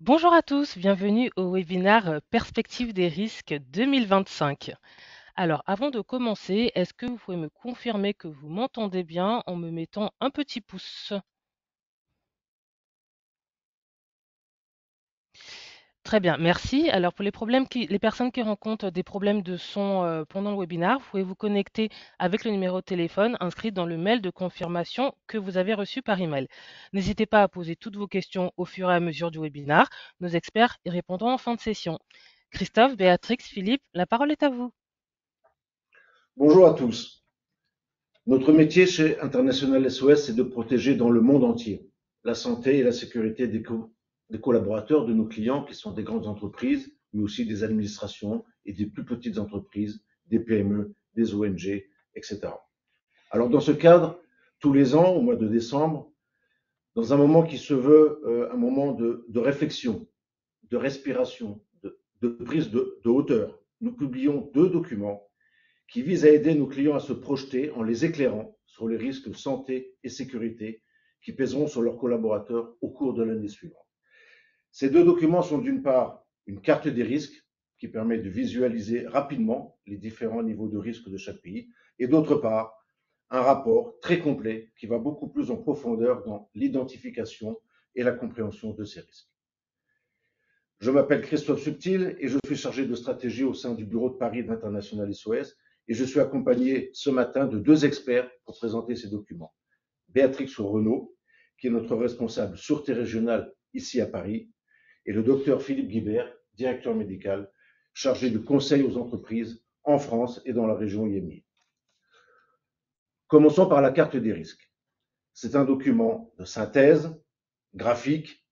Bonjour à tous, bienvenue au webinaire Perspectives des risques 2025. Alors, avant de commencer, est-ce que vous pouvez me confirmer que vous m'entendez bien en me mettant un petit pouce? Très bien, merci. Alors, pour les personnes qui rencontrent des problèmes de son pendant le webinaire, vous pouvez vous connecter avec le numéro de téléphone inscrit dans le mail de confirmation que vous avez reçu par email. N'hésitez pas à poser toutes vos questions au fur et à mesure du webinaire. Nos experts y répondront en fin de session. Christophe, Béatrix, Philippe, la parole est à vous. Bonjour à tous. Notre métier chez International SOS, c'est de protéger dans le monde entier la santé et la sécurité des collaborateurs, de nos clients, qui sont des grandes entreprises, mais aussi des administrations et des plus petites entreprises, des PME, des ONG, etc. Alors, dans ce cadre, tous les ans, au mois de décembre, dans un moment qui se veut un moment de réflexion, de respiration, de prise de hauteur, nous publions deux documents qui vise à aider nos clients à se projeter en les éclairant sur les risques santé et sécurité qui pèseront sur leurs collaborateurs au cours de l'année suivante. Ces deux documents sont d'une part une carte des risques qui permet de visualiser rapidement les différents niveaux de risque de chaque pays et d'autre part un rapport très complet qui va beaucoup plus en profondeur dans l'identification et la compréhension de ces risques. Je m'appelle Christophe Subtil et je suis chargé de stratégie au sein du bureau de Paris d'International SOS et je suis accompagné ce matin de deux experts pour présenter ces documents. Béatrix Renaud, qui est notre responsable sûreté régionale ici à Paris, et le docteur Philippe Guibert, directeur médical, chargé de conseil aux entreprises en France et dans la région IMI. Commençons par la carte des risques. C'est un document de synthèse, graphique,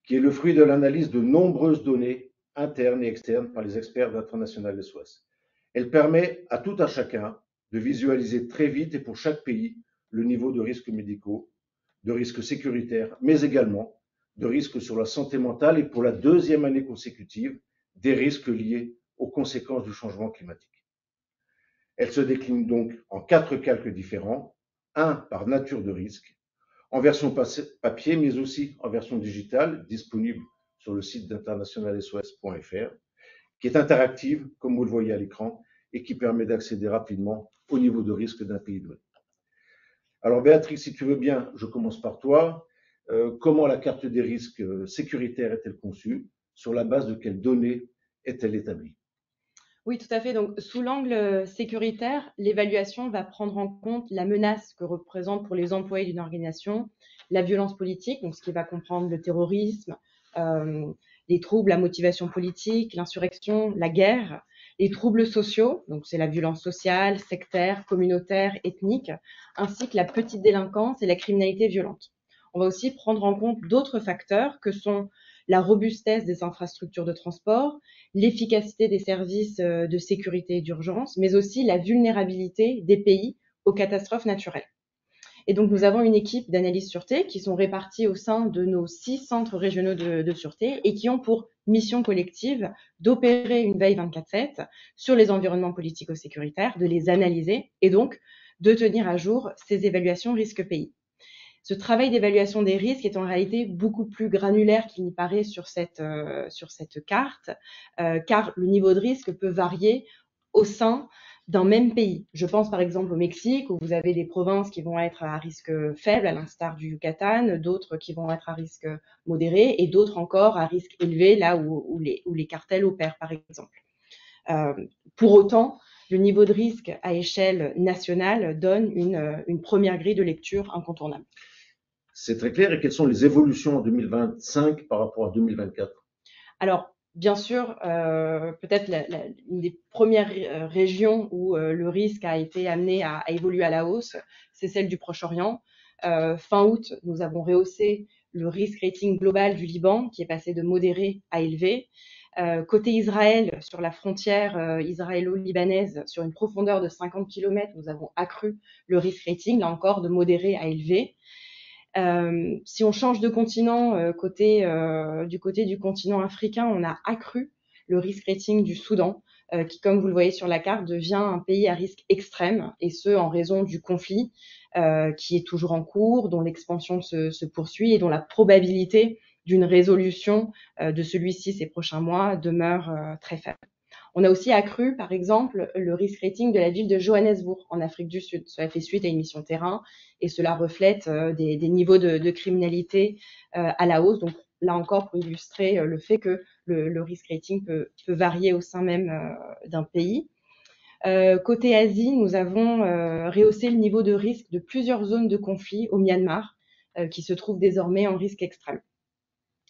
qui est le fruit de l'analyse de nombreuses données internes et externes par les experts d'International SOS. Elle permet à tout un chacun de visualiser très vite et pour chaque pays le niveau de risques médicaux, de risques sécuritaires, mais également de risques sur la santé mentale et pour la deuxième année consécutive, des risques liés aux conséquences du changement climatique. Elle se décline donc en quatre calques différents, un par nature de risque, en version papier, mais aussi en version digitale, disponible sur le site d'internationalsos.fr, qui est interactive, comme vous le voyez à l'écran, et qui permet d'accéder rapidement au niveau de risque d'un pays donné. Alors Béatrice, si tu veux bien, je commence par toi. Comment la carte des risques sécuritaires est-elle conçue? Sur la base de quelles données est-elle établie? Oui, tout à fait. Donc, sous l'angle sécuritaire, l'évaluation va prendre en compte la menace que représente pour les employés d'une organisation la violence politique, donc ce qui va comprendre le terrorisme, euh, les troubles à motivation politique, l'insurrection, la guerre, les troubles sociaux, donc c'est la violence sociale, sectaire, communautaire, ethnique, ainsi que la petite délinquance et la criminalité violente. On va aussi prendre en compte d'autres facteurs que sont la robustesse des infrastructures de transport, l'efficacité des services de sécurité et d'urgence, mais aussi la vulnérabilité des pays aux catastrophes naturelles. Et donc, nous avons une équipe d'analyse sûreté qui sont répartis au sein de nos 6 centres régionaux de sûreté et qui ont pour mission collective d'opérer une veille 24/7 sur les environnements politico-sécuritaires, de les analyser et donc de tenir à jour ces évaluations risque pays. Ce travail d'évaluation des risques est en réalité beaucoup plus granulaire qu'il n'y paraît sur cette carte, car le niveau de risque peut varier au sein d'un même pays. Je pense par exemple au Mexique, où vous avez des provinces qui vont être à risque faible, à l'instar du Yucatan, d'autres qui vont être à risque modéré, et d'autres encore à risque élevé, là où les cartels opèrent, par exemple. Euh, pour autant, le niveau de risque à échelle nationale donne une première grille de lecture incontournable. C'est très clair. Et quelles sont les évolutions en 2025 par rapport à 2024? Alors, bien sûr, peut-être une des premières régions où le risque a été amené à évoluer à la hausse, c'est celle du Proche-Orient. Fin août, nous avons rehaussé le risk rating global du Liban, qui est passé de modéré à élevé. Côté Israël, sur la frontière israélo-libanaise, sur une profondeur de 50 km, nous avons accru le risk rating, là encore, de modéré à élevé. Si on change de continent, du côté du continent africain, on a accru le risk rating du Soudan, qui, comme vous le voyez sur la carte, devient un pays à risque extrême, et ce en raison du conflit qui est toujours en cours, dont l'expansion se poursuit et dont la probabilité d'une résolution de celui-ci ces prochains mois demeure très faible. On a aussi accru, par exemple, le risk rating de la ville de Johannesburg, en Afrique du Sud. Cela fait suite à une mission terrain et cela reflète des niveaux de criminalité à la hausse. Donc là encore, pour illustrer le fait que le risk rating peut varier au sein même d'un pays. Côté Asie, nous avons rehaussé le niveau de risque de plusieurs zones de conflit au Myanmar, qui se trouvent désormais en risque extrême.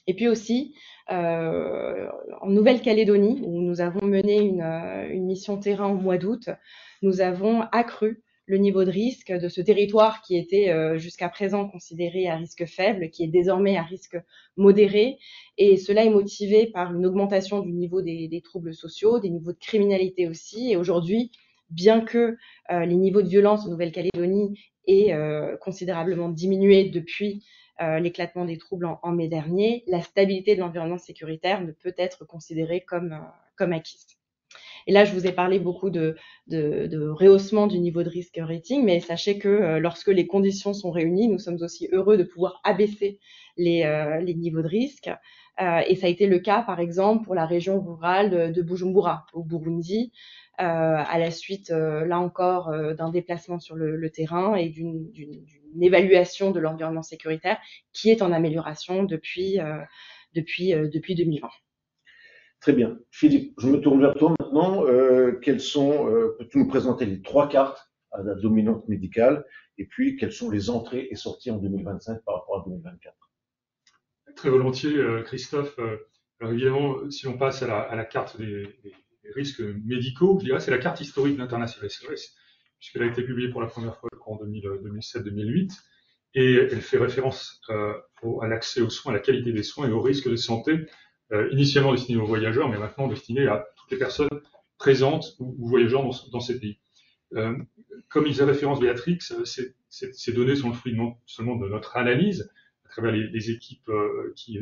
Et puis aussi, en Nouvelle-Calédonie, où nous avons mené une mission terrain au mois d'août, nous avons accru le niveau de risque de ce territoire qui était jusqu'à présent considéré à risque faible, qui est désormais à risque modéré. Et cela est motivé par une augmentation du niveau des troubles sociaux, des niveaux de criminalité aussi. Et aujourd'hui, bien que les niveaux de violence en Nouvelle-Calédonie aient considérablement diminué depuis l'éclatement des troubles en mai dernier, la stabilité de l'environnement sécuritaire ne peut être considérée comme acquise. Et là, je vous ai parlé beaucoup de rehaussement du niveau de risque rating, mais sachez que lorsque les conditions sont réunies, nous sommes aussi heureux de pouvoir abaisser les niveaux de risque. Et ça a été le cas, par exemple, pour la région rurale de Bujumbura, au Burundi, à la suite, là encore, d'un déplacement sur le terrain et d'une évaluation de l'environnement sécuritaire qui est en amélioration depuis 2020. Très bien. Philippe, je me tourne vers toi maintenant. Peux-tu nous présenter les 3 cartes à la dominante médicale et puis quelles sont les entrées et sorties en 2025 par rapport à 2024? Très volontiers, Christophe. Alors évidemment, si on passe à la carte des risques médicaux, je dirais c'est la carte historique de l'International SOS, puisqu'elle a été publiée pour la première fois en 2007-2008, et elle fait référence à l'accès aux soins, à la qualité des soins et aux risques de santé, initialement destinés aux voyageurs, mais maintenant destinés à toutes les personnes présentes ou voyageant dans ces pays. Comme il faisait référence Béatrix, ces données sont le fruit non seulement de notre analyse, à travers les équipes qui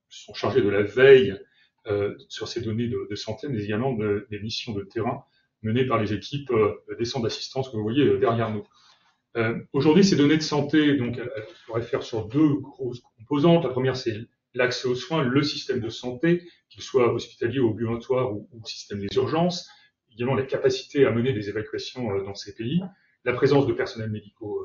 sont chargées de la veille sur ces données de santé, mais également des missions de terrain menées par les équipes des centres d'assistance que vous voyez derrière nous. Aujourd'hui, ces données de santé, donc, elles se réfèrent sur 2 grosses composantes. La première, c'est l'accès aux soins, le système de santé, qu'il soit hospitalier ou ambulatoire ou système des urgences, également la capacité à mener des évacuations dans ces pays, la présence de personnels médicaux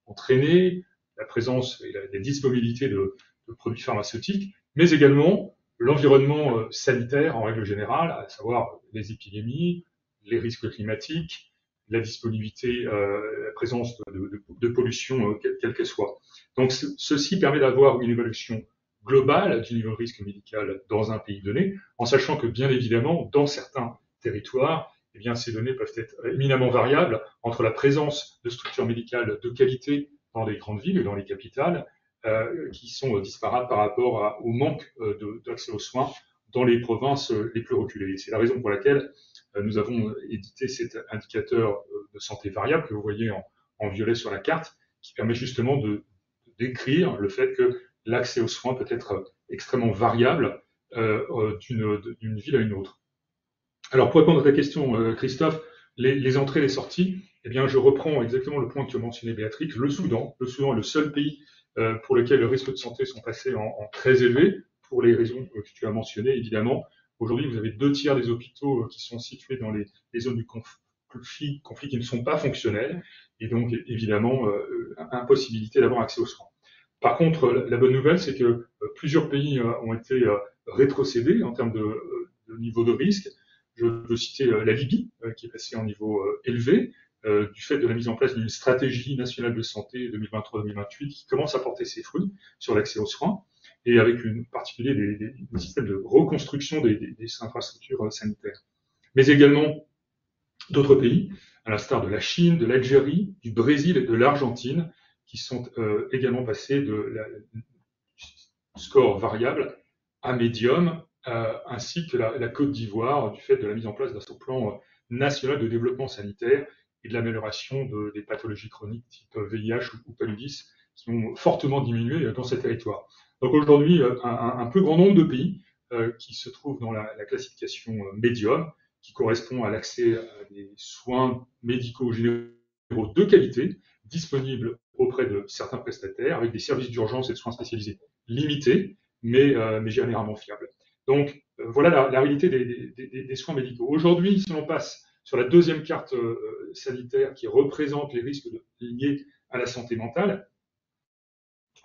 entraînés, la présence et la disponibilité de produits pharmaceutiques, mais également l'environnement sanitaire en règle générale, à savoir les épidémies, les risques climatiques, la disponibilité, la présence de pollution, quelle qu'elle soit. Donc ceci permet d'avoir une évaluation globale du niveau de risque médical dans un pays donné, en sachant que bien évidemment, dans certains territoires, eh bien, ces données peuvent être éminemment variables entre la présence de structures médicales de qualité dans les grandes villes et dans les capitales, qui sont disparates par rapport au manque d'accès aux soins dans les provinces les plus reculées. C'est la raison pour laquelle nous avons édité cet indicateur de santé variable que vous voyez en violet sur la carte, qui permet justement de décrire le fait que l'accès aux soins peut être extrêmement variable d'une ville à une autre. Alors, pour répondre à ta question, Christophe, les entrées et les sorties, eh bien, je reprends exactement le point que mentionnait Béatrix, le Soudan. Le Soudan est le seul pays pour lequel les risques de santé sont passés en très élevé, pour les raisons que tu as mentionnées, évidemment. Aujourd'hui, vous avez 2/3 des hôpitaux qui sont situés dans les zones du conflit qui ne sont pas fonctionnels, et donc, évidemment, impossibilité d'avoir accès aux soins. Par contre, la bonne nouvelle, c'est que plusieurs pays ont été rétrocédés en termes de niveau de risque. Je veux citer la Libye, qui est passée en niveau élevé, du fait de la mise en place d'une stratégie nationale de santé 2023-2028 qui commence à porter ses fruits sur l'accès aux soins, et avec en particulier des systèmes de reconstruction des infrastructures sanitaires. Mais également d'autres pays, à l'instar de la Chine, de l'Algérie, du Brésil et de l'Argentine, qui sont également passés de score variable à médium, ainsi que la Côte d'Ivoire, du fait de la mise en place d'un plan national de développement sanitaire et de l'amélioration des pathologies chroniques type VIH ou paludisme, qui ont fortement diminué dans ces territoires. Donc aujourd'hui, un plus grand nombre de pays qui se trouvent dans la classification médium, qui correspond à l'accès à des soins médicaux généraux de qualité, disponibles auprès de certains prestataires, avec des services d'urgence et de soins spécialisés limités, mais généralement fiable. Donc, voilà la réalité des soins médicaux. Aujourd'hui, si l'on passe sur la deuxième carte sanitaire qui représente les risques liés à la santé mentale,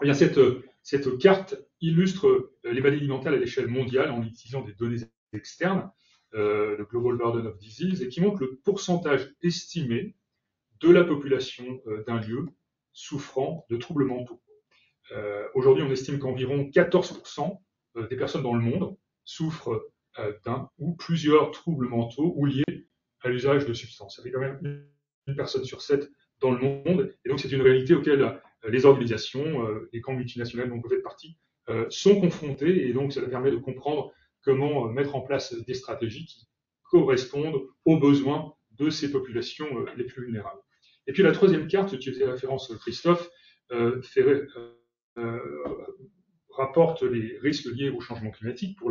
eh bien cette carte illustre les maladies mentales à l'échelle mondiale en utilisant des données externes, le Global Burden of Disease, et qui montre le pourcentage estimé de la population d'un lieu souffrant de troubles mentaux. Aujourd'hui, on estime qu'environ 14% des personnes dans le monde souffrent d'un ou plusieurs troubles mentaux ou liés à l'usage de substances. Ça fait quand même une personne sur 7 dans le monde, et donc c'est une réalité auquel les organisations, les grandes multinationales dont vous faites partie, sont confrontées, et donc ça permet de comprendre comment mettre en place des stratégies qui correspondent aux besoins de ces populations les plus vulnérables. Et puis la troisième carte, tu faisais référence, Christophe, rapporte les risques liés au changement climatique pour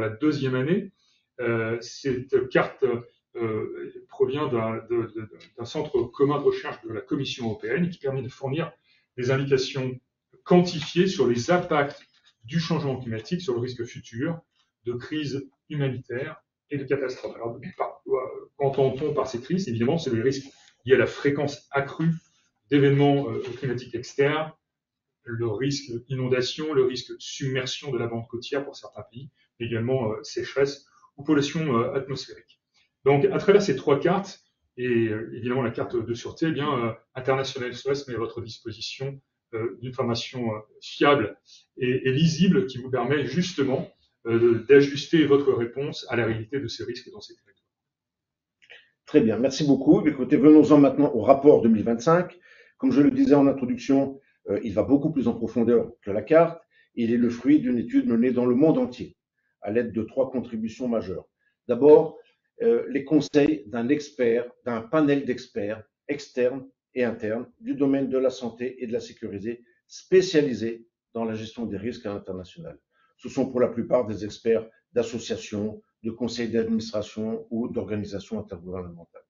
la deuxième année. Cette carte provient d'un centre commun de recherche de la Commission européenne qui permet de fournir des indications quantifiées sur les impacts du changement climatique sur le risque futur de crise humanitaire et de catastrophes. Alors, qu'entend-on par ces crises? Évidemment, c'est les risques liés à la fréquence accrue d'événements climatiques externes, le risque inondation, le risque submersion de la bande côtière pour certains pays, mais également sécheresse ou pollution atmosphérique. Donc, à travers ces trois cartes, et évidemment la carte de sûreté, eh bien, International SOS met à votre disposition une information fiable et lisible qui vous permet justement d'ajuster votre réponse à la réalité de ces risques dans ces territoires. Très bien, merci beaucoup. Écoutez, venons-en maintenant au rapport 2025. Comme je le disais en introduction, il va beaucoup plus en profondeur que la carte. Il est le fruit d'une étude menée dans le monde entier, à l'aide de 3 contributions majeures. D'abord, les conseils d'un panel d'experts externes et internes du domaine de la santé et de la sécurité, spécialisés dans la gestion des risques à l'international. Ce sont pour la plupart des experts d'associations, de conseils d'administration ou d'organisations intergouvernementales.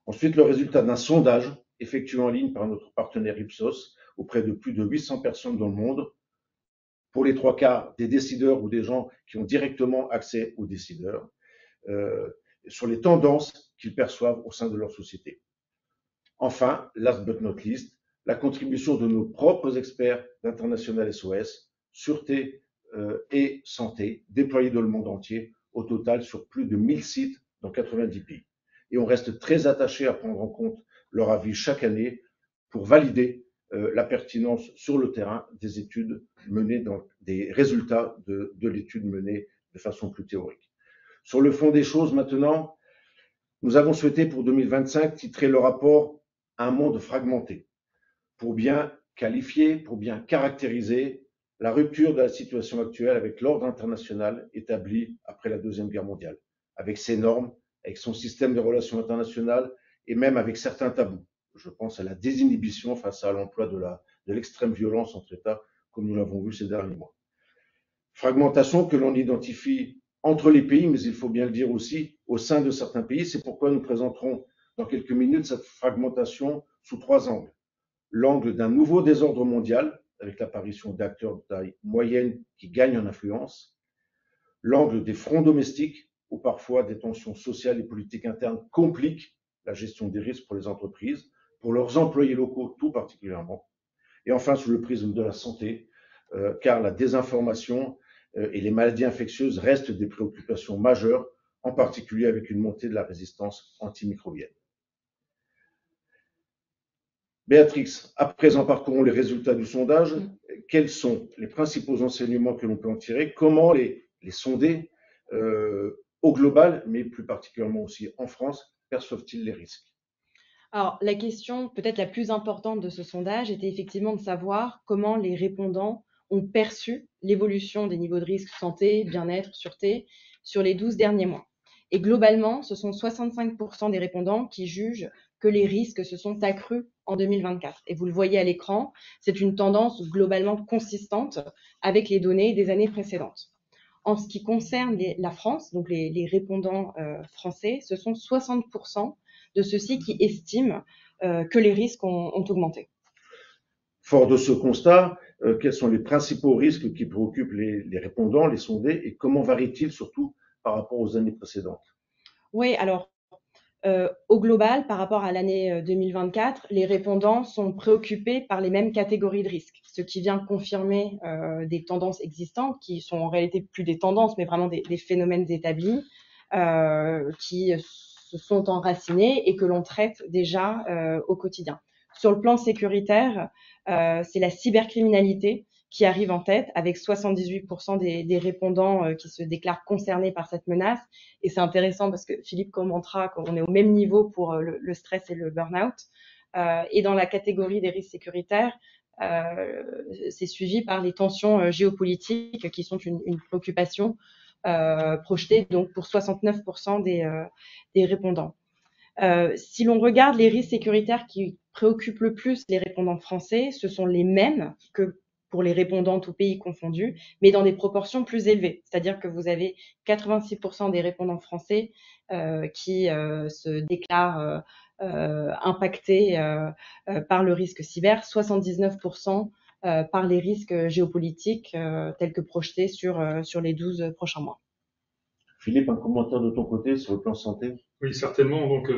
Ensuite, le résultat d'un sondage effectué en ligne par notre partenaire Ipsos auprès de plus de 800 personnes dans le monde, pour les 3 quarts des décideurs ou des gens qui ont directement accès aux décideurs, sur les tendances qu'ils perçoivent au sein de leur société. Enfin, last but not least, la contribution de nos propres experts d'International SOS, sûreté et santé, déployés dans le monde entier, au total sur plus de 1000 sites dans 90 pays. Et on reste très attaché à prendre en compte leur avis chaque année pour valider la pertinence sur le terrain des études menées, des résultats de l'étude menée de façon plus théorique. Sur le fond des choses maintenant, nous avons souhaité pour 2025 titrer le rapport « Un monde fragmenté » pour bien qualifier, pour bien caractériser la rupture de la situation actuelle avec l'ordre international établi après la Deuxième Guerre mondiale, avec ses normes, avec son système de relations internationales et même avec certains tabous. Je pense à la désinhibition face à l'emploi de l'extrême violence entre États, comme nous l'avons vu ces derniers mois. Fragmentation que l'on identifie entre les pays, mais il faut bien le dire aussi, au sein de certains pays. C'est pourquoi nous présenterons dans quelques minutes cette fragmentation sous 3 angles. L'angle d'un nouveau désordre mondial, avec l'apparition d'acteurs de taille moyenne qui gagnent en influence. L'angle des fronts domestiques, où parfois des tensions sociales et politiques internes compliquent la gestion des risques pour les entreprises, pour leurs employés locaux tout particulièrement. Et enfin, sous le prisme de la santé, car la désinformation et les maladies infectieuses restent des préoccupations majeures, en particulier avec une montée de la résistance antimicrobienne. Béatrix, à présent parcourons les résultats du sondage. Quels sont les principaux enseignements que l'on peut en tirer? Comment les sondés au global, mais plus particulièrement aussi en France, perçoivent-ils les risques? Alors, la question peut-être la plus importante de ce sondage était effectivement de savoir comment les répondants ont perçu l'évolution des niveaux de risque santé, bien-être, sûreté sur les 12 derniers mois. Et globalement, ce sont 65% des répondants qui jugent que les risques se sont accrus en 2024. Et vous le voyez à l'écran, c'est une tendance globalement consistante avec les données des années précédentes. En ce qui concerne la France, donc les répondants français, ce sont 60% de ceux-ci qui estiment que les risques ont augmenté. Fort de ce constat, quels sont les principaux risques qui préoccupent les répondants, les sondés, et comment varient-ils surtout par rapport aux années précédentes? Oui, alors au global, par rapport à l'année 2024, les répondants sont préoccupés par les mêmes catégories de risques, ce qui vient confirmer des tendances existantes qui sont en réalité plus des tendances, mais vraiment des phénomènes établis qui se sont enracinés et que l'on traite déjà au quotidien. Sur le plan sécuritaire, c'est la cybercriminalité qui arrive en tête avec 78% des répondants qui se déclarent concernés par cette menace. Et c'est intéressant parce que Philippe commentera qu'on est au même niveau pour le stress et le burn-out. Et dans la catégorie des risques sécuritaires, c'est suivi par les tensions géopolitiques qui sont une préoccupation projetée donc pour 69% des répondants. Si l'on regarde les risques sécuritaires qui préoccupent le plus les répondants français, ce sont les mêmes que pour les répondants tous pays confondus, mais dans des proportions plus élevées. C'est-à-dire que vous avez 86% des répondants français qui se déclarent impactés par le risque cyber, 79% par les risques géopolitiques tels que projetés sur les 12 prochains mois. Philippe, un commentaire de ton côté sur le plan santé? Oui, certainement. Donc,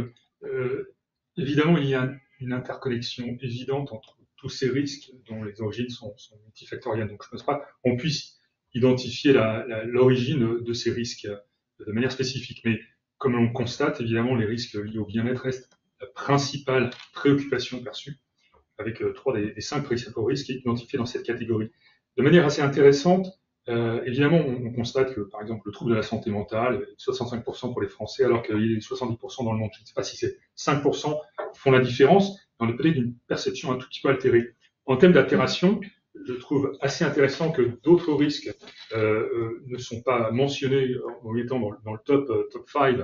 évidemment, il y a une interconnexion évidente entre tous ces risques dont les origines sont multifactorielles. Donc, je ne pense pas qu'on puisse identifier l'origine de ces risques de manière spécifique. Mais comme on le constate, évidemment, les risques liés au bien-être restent la principale préoccupation perçue, avec 3 des 5 principaux risques identifiés dans cette catégorie. De manière assez intéressante, évidemment, on constate que, par exemple, le trouble de la santé mentale, 65% pour les Français, alors qu'il est 70% dans le monde. Je ne sais pas si ces 5% font la différence, mais on est peut-être d'une perception un tout petit peu altérée. En termes d'altération, je trouve assez intéressant que d'autres risques ne sont pas mentionnés en étant dans le top 5,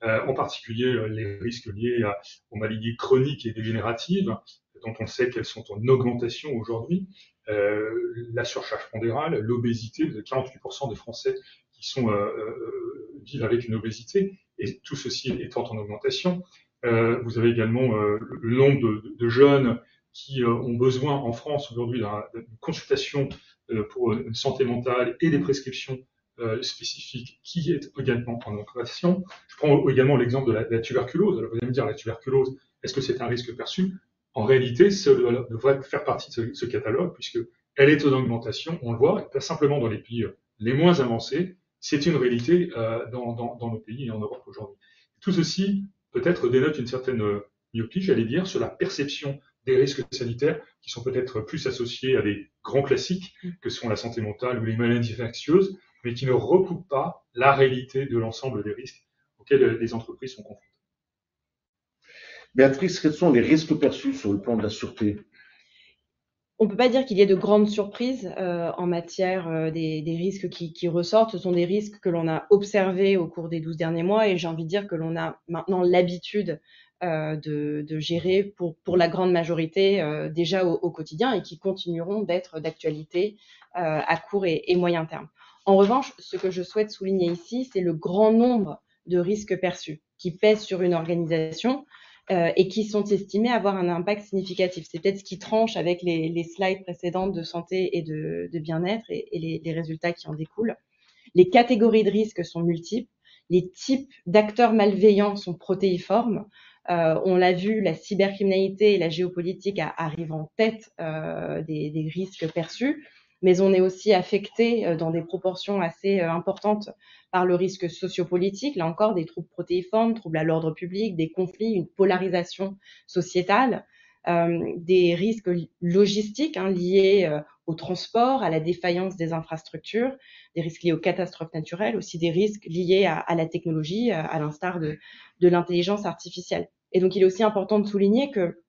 en particulier les risques liés aux maladies chroniques et dégénératives, dont on sait qu'elles sont en augmentation aujourd'hui, la surcharge pondérale, l'obésité, 48% des Français qui vivent avec une obésité, et tout ceci étant en augmentation. Vous avez également le nombre de jeunes qui ont besoin en France aujourd'hui d'une consultation pour une santé mentale et des prescriptions spécifiques qui est également en augmentation. Je prends également l'exemple de la tuberculose. Alors vous allez me dire, la tuberculose, est-ce que c'est un risque perçu? En réalité, ça devrait faire partie de ce catalogue, puisqu'elle est en augmentation, on le voit, et pas simplement dans les pays les moins avancés, c'est une réalité dans nos pays et en Europe aujourd'hui. Tout ceci, peut-être, dénote une certaine myopie, j'allais dire, sur la perception des risques sanitaires qui sont peut-être plus associés à des grands classiques que sont la santé mentale ou les maladies infectieuses, mais qui ne recoupent pas la réalité de l'ensemble des risques auxquels les entreprises sont confrontées. Béatrice, quels sont les risques perçus sur le plan de la sûreté? On ne peut pas dire qu'il y ait de grandes surprises en matière des risques qui ressortent. Ce sont des risques que l'on a observés au cours des 12 derniers mois et j'ai envie de dire que l'on a maintenant l'habitude de gérer pour la grande majorité déjà au quotidien et qui continueront d'être d'actualité à court et moyen terme. En revanche, ce que je souhaite souligner ici, c'est le grand nombre de risques perçus qui pèsent sur une organisation et qui sont estimés avoir un impact significatif. C'est peut-être ce qui tranche avec les slides précédentes de santé et de bien-être et les résultats qui en découlent. Les catégories de risques sont multiples. Les types d'acteurs malveillants sont protéiformes. On l'a vu, la cybercriminalité et la géopolitique arrivent en tête des risques perçus, mais on est aussi affecté dans des proportions assez importantes par le risque sociopolitique, là encore des troubles protéiformes, troubles à l'ordre public, des conflits, une polarisation sociétale, des risques logistiques liés au transport, à la défaillance des infrastructures, des risques liés aux catastrophes naturelles, aussi des risques liés à la technologie, à l'instar de l'intelligence artificielle. Et donc, il est aussi important de souligner que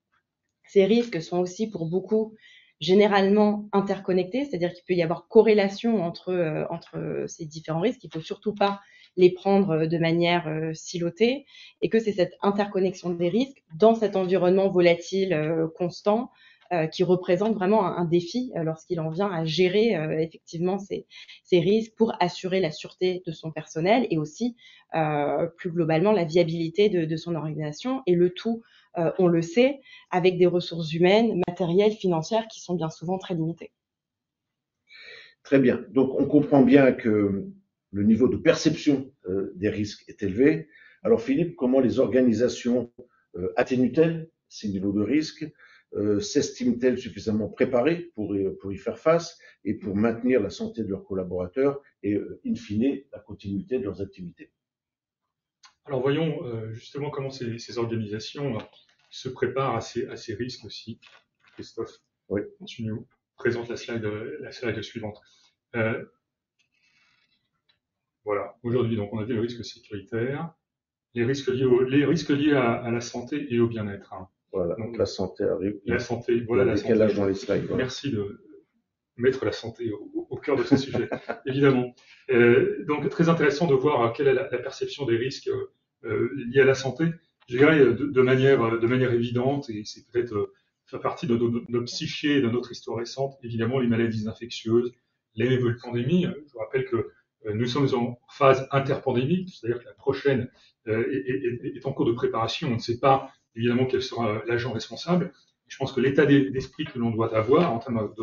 ces risques sont aussi pour beaucoup généralement interconnectés, c'est-à-dire qu'il peut y avoir corrélation entre ces différents risques. Il ne faut surtout pas les prendre de manière silotée et que c'est cette interconnexion des risques dans cet environnement volatile constant qui représente vraiment un défi lorsqu'il en vient à gérer effectivement ces risques pour assurer la sûreté de son personnel et aussi plus globalement la viabilité de son organisation et le tout on le sait, avec des ressources humaines, matérielles, financières qui sont bien souvent très limitées. Très bien. Donc, on comprend bien que le niveau de perception des risques est élevé. Alors, Philippe, comment les organisations atténuent-elles ces niveaux de risque? S'estiment-elles suffisamment préparées pour y faire face et pour maintenir la santé de leurs collaborateurs et, in fine, la continuité de leurs activités? Alors voyons justement comment ces organisations se préparent à ces risques aussi. Christophe, oui. Tu nous présentes la slide suivante. Voilà, aujourd'hui, donc on a vu le risque sécuritaire, les risques liés à la santé et au bien-être. Hein. Voilà, donc la santé arrive. La santé, voilà la santé. Décalage dans les slides. Voilà. Merci de mettre la santé au cœur de ce sujet, évidemment. Donc très intéressant de voir quelle est la perception des risques liés à la santé. Je dirais de manière évidente, et c'est peut-être fait partie de notre psyché, de notre histoire récente, évidemment les maladies infectieuses, les nouvelles pandémies. Je vous rappelle que nous sommes en phase interpandémique, c'est-à-dire que la prochaine est en cours de préparation. On ne sait pas évidemment quel sera l'agent responsable. Je pense que l'état d'esprit que l'on doit avoir en termes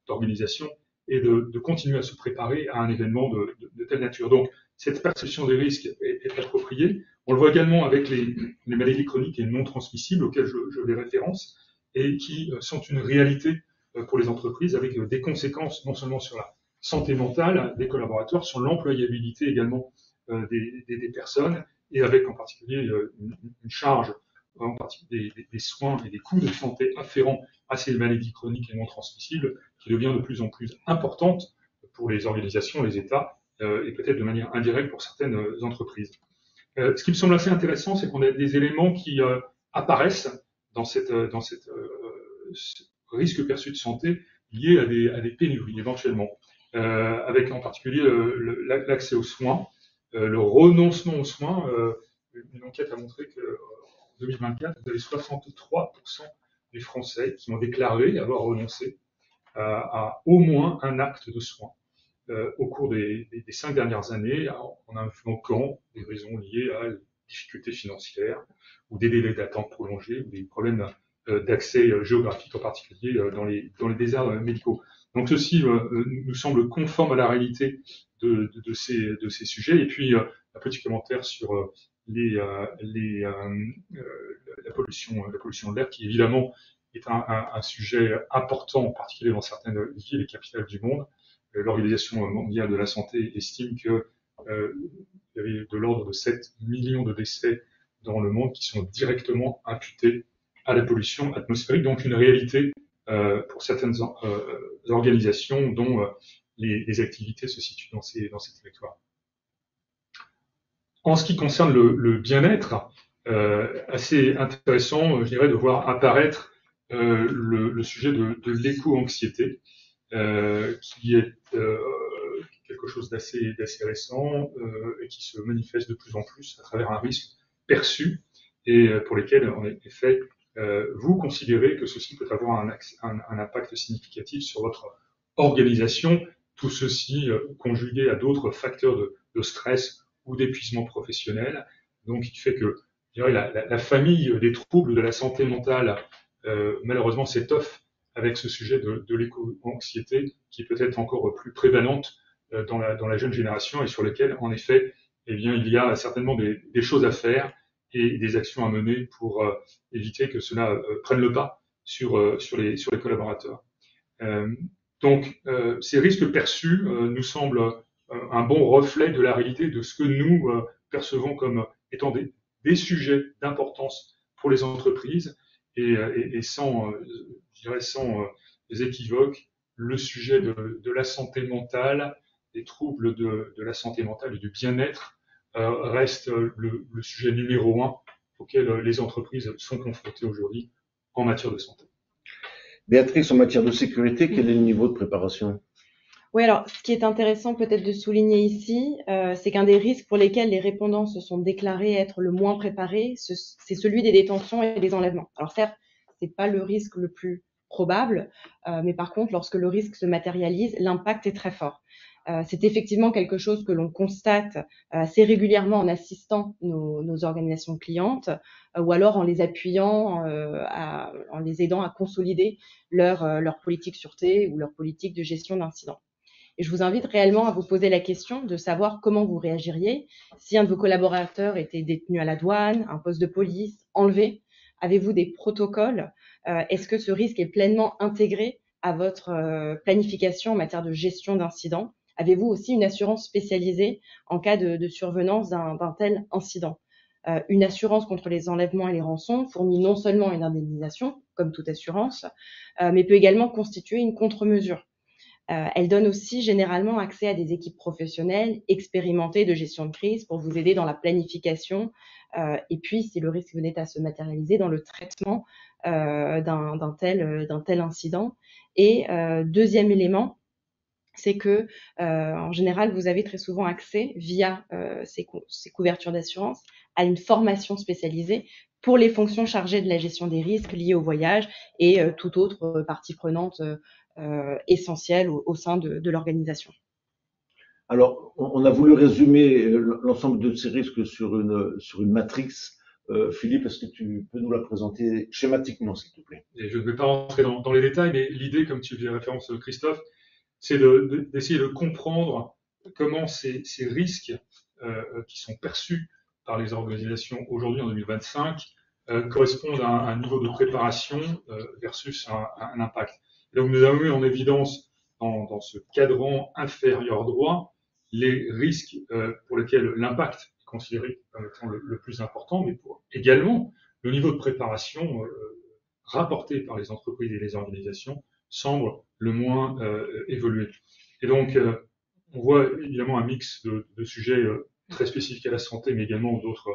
d'organisation et de continuer à se préparer à un événement de telle nature. Donc, cette perception des risques est appropriée. On le voit également avec les maladies chroniques et non transmissibles auxquelles je fais référence et qui sont une réalité pour les entreprises avec des conséquences non seulement sur la santé mentale des collaborateurs, sur l'employabilité également des personnes et avec en particulier une charge en particulier des soins et des coûts de santé afférents à ces maladies chroniques et non transmissibles qui devient de plus en plus importante pour les organisations, les États et peut-être de manière indirecte pour certaines entreprises. Ce qui me semble assez intéressant, c'est qu'on a des éléments qui apparaissent dans cette risque perçu de santé liés à des pénuries éventuellement, avec en particulier l'accès aux soins, le renoncement aux soins. Une enquête a montré que en 2024, vous avez 63% des Français qui ont déclaré avoir renoncé à au moins un acte de soin au cours des 5 dernières années, en invoquant des raisons liées à des difficultés financières ou des délais d'attente prolongés ou des problèmes d'accès géographique, en particulier dans les déserts médicaux. Donc ceci nous semble conforme à la réalité de ces sujets. Et puis un petit commentaire sur la pollution de l'air, qui évidemment est un sujet important, en particulier dans certaines villes et capitales du monde. L'Organisation mondiale de la santé estime que il y avait de l'ordre de 7 millions de décès dans le monde qui sont directement imputés à la pollution atmosphérique, donc une réalité pour certaines organisations dont les activités se situent dans ces territoires. En ce qui concerne le bien-être, assez intéressant, je dirais, de voir apparaître le sujet de l'éco-anxiété, qui est quelque chose d'assez récent et qui se manifeste de plus en plus à travers un risque perçu et pour lesquels, en effet, vous considérez que ceci peut avoir un impact significatif sur votre organisation, tout ceci conjugué à d'autres facteurs de stress ou d'épuisement professionnel, donc qui fait que je dirais, la famille des troubles de la santé mentale malheureusement s'étoffe avec ce sujet de l'éco-anxiété qui est peut-être encore plus prévalente dans la jeune génération et sur lequel, en effet, eh bien, il y a certainement des choses à faire et des actions à mener pour éviter que cela prenne le pas sur les collaborateurs. Donc, ces risques perçus nous semblent un bon reflet de la réalité de ce que nous percevons comme étant des sujets d'importance pour les entreprises et sans, je dirais sans équivoque, le sujet de la santé mentale, des troubles de la santé mentale et du bien-être reste le sujet numéro 1 auquel les entreprises sont confrontées aujourd'hui en matière de santé. Béatrice, en matière de sécurité, quel est le niveau de préparation? Oui, alors ce qui est intéressant peut-être de souligner ici, c'est qu'un des risques pour lesquels les répondants se sont déclarés être le moins préparés, c'est celui des détentions et des enlèvements. Alors certes, c'est pas le risque le plus probable, mais par contre, lorsque le risque se matérialise, l'impact est très fort. C'est effectivement quelque chose que l'on constate assez régulièrement en assistant nos organisations clientes ou alors en les appuyant, en les aidant à consolider leur politique sûreté ou leur politique de gestion d'incidents. Et je vous invite réellement à vous poser la question de savoir comment vous réagiriez si un de vos collaborateurs était détenu à la douane, un poste de police, enlevé. Avez-vous des protocoles? Est-ce que ce risque est pleinement intégré à votre planification en matière de gestion d'incidents? Avez-vous aussi une assurance spécialisée en cas de survenance d'un tel incident? Une assurance contre les enlèvements et les rançons fournit non seulement une indemnisation, comme toute assurance, mais peut également constituer une contre-mesure. Elle donne aussi généralement accès à des équipes professionnelles expérimentées de gestion de crise pour vous aider dans la planification et puis, si le risque venait à se matérialiser, dans le traitement d'un tel incident. Et deuxième élément, c'est que en général, vous avez très souvent accès via ces couvertures d'assurance à une formation spécialisée pour les fonctions chargées de la gestion des risques liés au voyage et toute autre partie prenante essentielle au sein de l'organisation. Alors, on a voulu résumer l'ensemble de ces risques sur une matrix. Philippe, est-ce que tu peux nous la présenter schématiquement, s'il te plaît? Et je ne vais pas rentrer dans les détails, mais l'idée, comme tu faisais référence, Christophe, c'est d'essayer de comprendre comment ces risques qui sont perçus par les organisations aujourd'hui en 2025 correspondent à un niveau de préparation versus un impact. Et donc nous avons mis en évidence dans ce cadran inférieur droit les risques pour lesquels l'impact est considéré comme étant le plus important, mais pour également le niveau de préparation rapporté par les entreprises et les organisations semble le moins évolué. Et donc, on voit évidemment un mix de sujets très spécifiques à la santé, mais également d'autres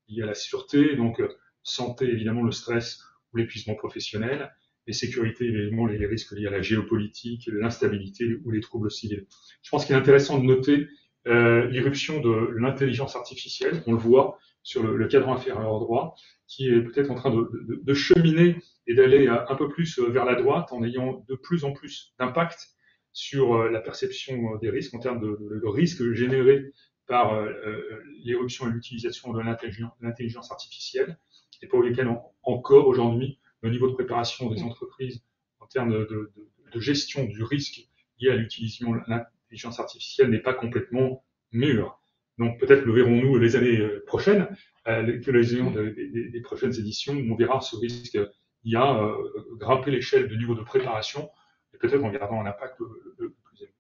liés à la sûreté. Donc, santé, évidemment, le stress ou l'épuisement professionnel, et sécurité, évidemment, les risques liés à la géopolitique, l'instabilité ou les troubles civils. Je pense qu'il est intéressant de noter l'irruption de l'intelligence artificielle, on le voit sur le cadran inférieur droit, qui est peut-être en train de cheminer et d'aller un peu plus vers la droite en ayant de plus en plus d'impact sur la perception des risques en termes de risques générés par l'irruption et l'utilisation de l'intelligence artificielle, et pour lesquels encore aujourd'hui le niveau de préparation des entreprises en termes de gestion du risque lié à l'utilisation de l'intelligence artificielle n'est pas complètement mûr. Donc peut-être le verrons-nous les années prochaines, que les ayants des prochaines éditions, on verra ce risque IA grimper l'échelle de niveau de préparation, et peut-être en gardant un impact le plus élevé.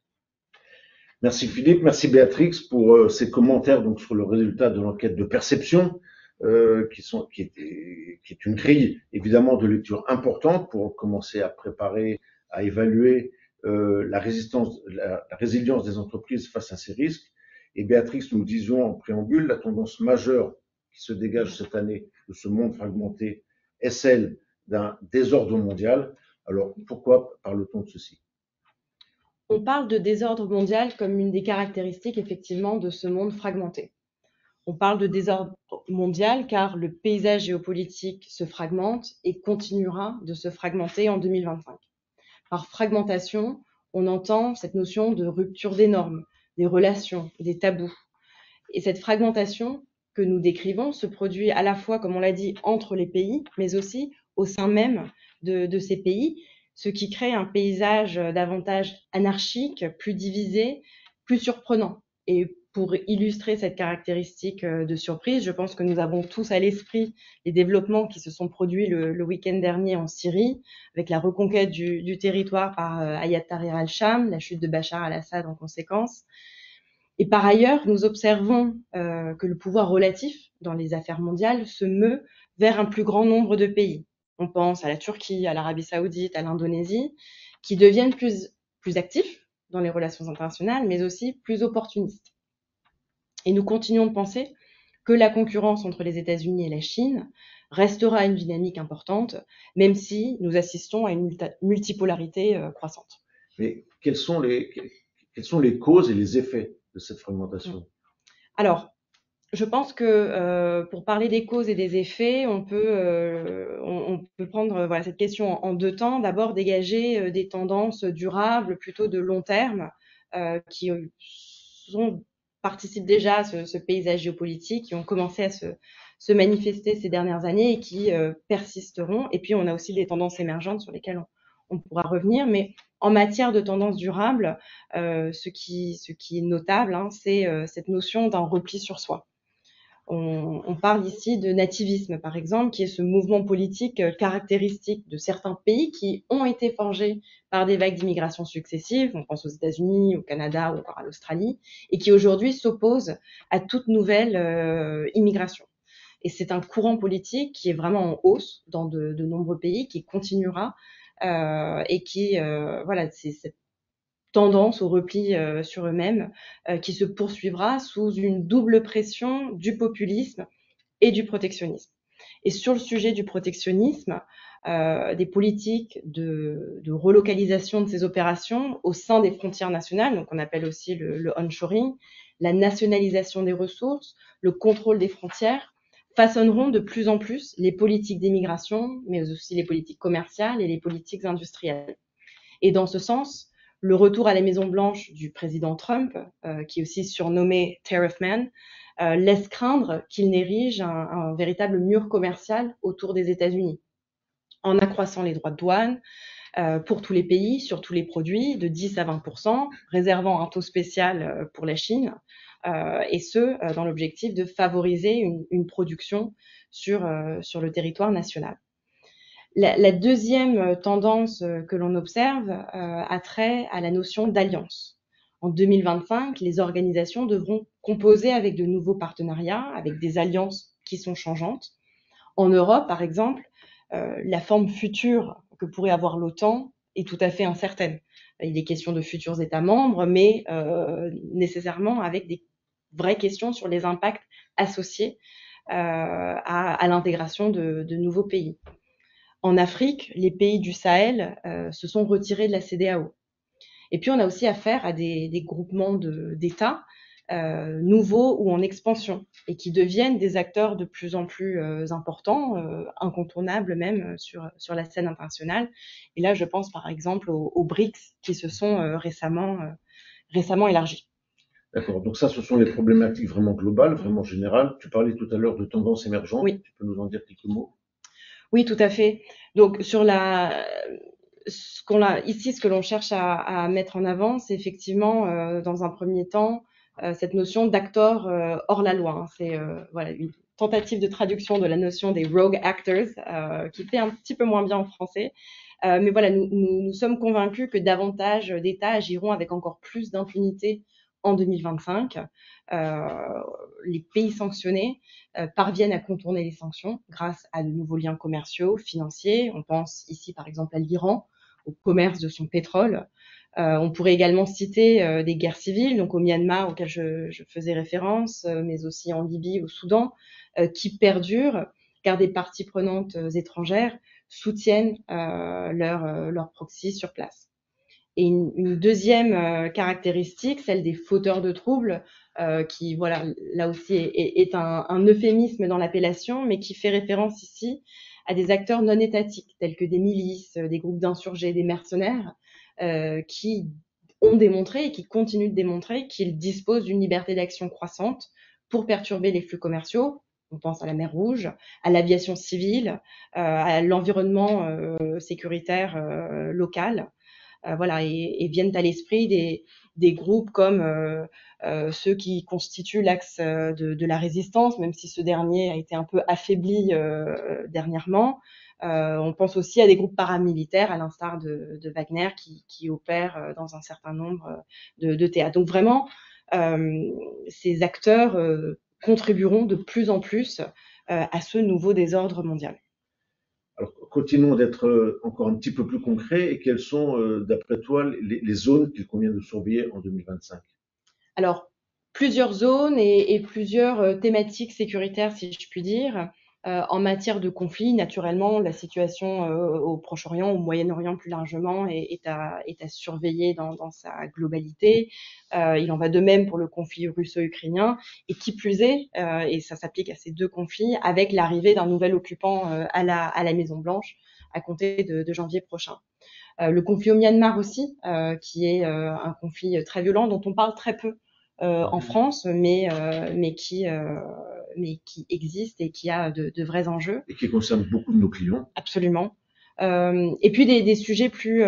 Merci Philippe, merci Béatrix pour ces commentaires donc sur le résultat de l'enquête de perception, qui est une grille évidemment de lecture importante pour commencer à préparer, à évaluer la résilience des entreprises face à ces risques. Et Béatrix, nous disions en préambule, la tendance majeure qui se dégage cette année de ce monde fragmenté est celle d'un désordre mondial. Alors, pourquoi parle-t-on de ceci? On parle de désordre mondial comme une des caractéristiques effectivement de ce monde fragmenté. On parle de désordre mondial car le paysage géopolitique se fragmente et continuera de se fragmenter en 2025. Par fragmentation, on entend cette notion de rupture des normes, des relations, des tabous. Et cette fragmentation que nous décrivons se produit à la fois, comme on l'a dit, entre les pays, mais aussi au sein même de ces pays, ce qui crée un paysage davantage anarchique, plus divisé, plus surprenant. Et pour illustrer cette caractéristique de surprise, je pense que nous avons tous à l'esprit les développements qui se sont produits le week-end dernier en Syrie, avec la reconquête du territoire par Ayat Tahrir al-Sham, la chute de Bachar al-Assad en conséquence. Et par ailleurs, nous observons que le pouvoir relatif dans les affaires mondiales se meut vers un plus grand nombre de pays. On pense à la Turquie, à l'Arabie Saoudite, à l'Indonésie, qui deviennent plus actifs dans les relations internationales, mais aussi plus opportunistes. Et nous continuons de penser que la concurrence entre les États-Unis et la Chine restera une dynamique importante, même si nous assistons à une multipolarité croissante. Mais quelles sont les causes et les effets de cette fragmentation? Alors, je pense que pour parler des causes et des effets, on peut prendre cette question en deux temps. D'abord, dégager des tendances durables, plutôt de long terme, qui participent déjà à ce paysage géopolitique, qui ont commencé à se manifester ces dernières années et qui persisteront. Et puis, on a aussi des tendances émergentes sur lesquelles on pourra revenir. Mais en matière de tendances durables, ce qui est notable, c'est cette notion d'un repli sur soi. On parle ici de nativisme, par exemple, qui est ce mouvement politique caractéristique de certains pays qui ont été forgés par des vagues d'immigration successives, on pense aux États-Unis, au Canada ou encore à l'Australie, et qui aujourd'hui s'opposent à toute nouvelle immigration. Et c'est un courant politique qui est vraiment en hausse dans de nombreux pays, qui continuera et qui, voilà, c'est cette tendance au repli sur eux-mêmes qui se poursuivra sous une double pression du populisme et du protectionnisme. Et sur le sujet du protectionnisme, des politiques de relocalisation de ces opérations au sein des frontières nationales, donc on appelle aussi le onshoring, la nationalisation des ressources, le contrôle des frontières, façonneront de plus en plus les politiques d'immigration, mais aussi les politiques commerciales et les politiques industrielles. Et dans ce sens, le retour à la Maison-Blanche du président Trump, qui est aussi surnommé Tariff Man, laisse craindre qu'il n'érige un véritable mur commercial autour des États-Unis, en accroissant les droits de douane pour tous les pays, sur tous les produits, de 10 à 20%, réservant un taux spécial pour la Chine, et ce, dans l'objectif de favoriser une production sur le territoire national. La deuxième tendance que l'on observe a trait à la notion d'alliance. En 2025, les organisations devront composer avec de nouveaux partenariats, avec des alliances qui sont changeantes. En Europe, par exemple, la forme future que pourrait avoir l'OTAN est tout à fait incertaine. Il est question de futurs États membres, mais nécessairement avec des vraies questions sur les impacts associés à l'intégration de nouveaux pays. En Afrique, les pays du Sahel se sont retirés de la CEDEAO. Et puis, on a aussi affaire à des groupements d'États nouveaux ou en expansion et qui deviennent des acteurs de plus en plus importants, incontournables même sur la scène internationale. Et là, je pense par exemple aux BRICS qui se sont récemment élargis. D'accord, donc ça, ce sont les problématiques vraiment globales, vraiment générales. Tu parlais tout à l'heure de tendances émergentes. Oui. Tu peux nous en dire quelques mots? Oui, tout à fait. Donc, sur ce que l'on cherche à mettre en avant, c'est effectivement, dans un premier temps, cette notion d'acteurs hors la loi. C'est voilà, une tentative de traduction de la notion des rogue actors, qui fait un petit peu moins bien en français. Mais voilà, nous sommes convaincus que davantage d'États agiront avec encore plus d'impunité en 2025. Les pays sanctionnés parviennent à contourner les sanctions grâce à de nouveaux liens commerciaux, financiers. On pense ici par exemple à l'Iran, au commerce de son pétrole. On pourrait également citer des guerres civiles, donc au Myanmar auquel je faisais référence, mais aussi en Libye, au Soudan, qui perdurent car des parties prenantes étrangères soutiennent leur proxy sur place. Et une deuxième caractéristique, celle des fauteurs de troubles, qui, voilà, là aussi est un euphémisme dans l'appellation, mais qui fait référence ici à des acteurs non étatiques, tels que des milices, des groupes d'insurgés, des mercenaires, qui ont démontré et qui continuent de démontrer qu'ils disposent d'une liberté d'action croissante pour perturber les flux commerciaux. On pense à la mer Rouge, à l'aviation civile, à l'environnement sécuritaire local. Voilà, et viennent à l'esprit des groupes comme ceux qui constituent l'axe de la résistance, même si ce dernier a été un peu affaibli dernièrement. On pense aussi à des groupes paramilitaires, à l'instar de Wagner, qui opèrent dans un certain nombre de théâtres. Donc vraiment, ces acteurs contribueront de plus en plus à ce nouveau désordre mondial. Alors, continuons d'être encore un petit peu plus concrets. Et quelles sont, d'après toi, les zones qu'il convient de surveiller en 2025? Alors, plusieurs zones et plusieurs thématiques sécuritaires, si je puis dire. En matière de conflit, naturellement, la situation au Proche-Orient, au Moyen-Orient plus largement, est à surveiller dans sa globalité. Il en va de même pour le conflit russo-ukrainien. Et qui plus est, et ça s'applique à ces deux conflits, avec l'arrivée d'un nouvel occupant à la Maison-Blanche à compter de janvier prochain. Le conflit au Myanmar aussi, qui est un conflit très violent dont on parle très peu en France, mais qui existe et qui a de vrais enjeux. Et qui concerne beaucoup de nos clients. Absolument. Et puis des sujets plus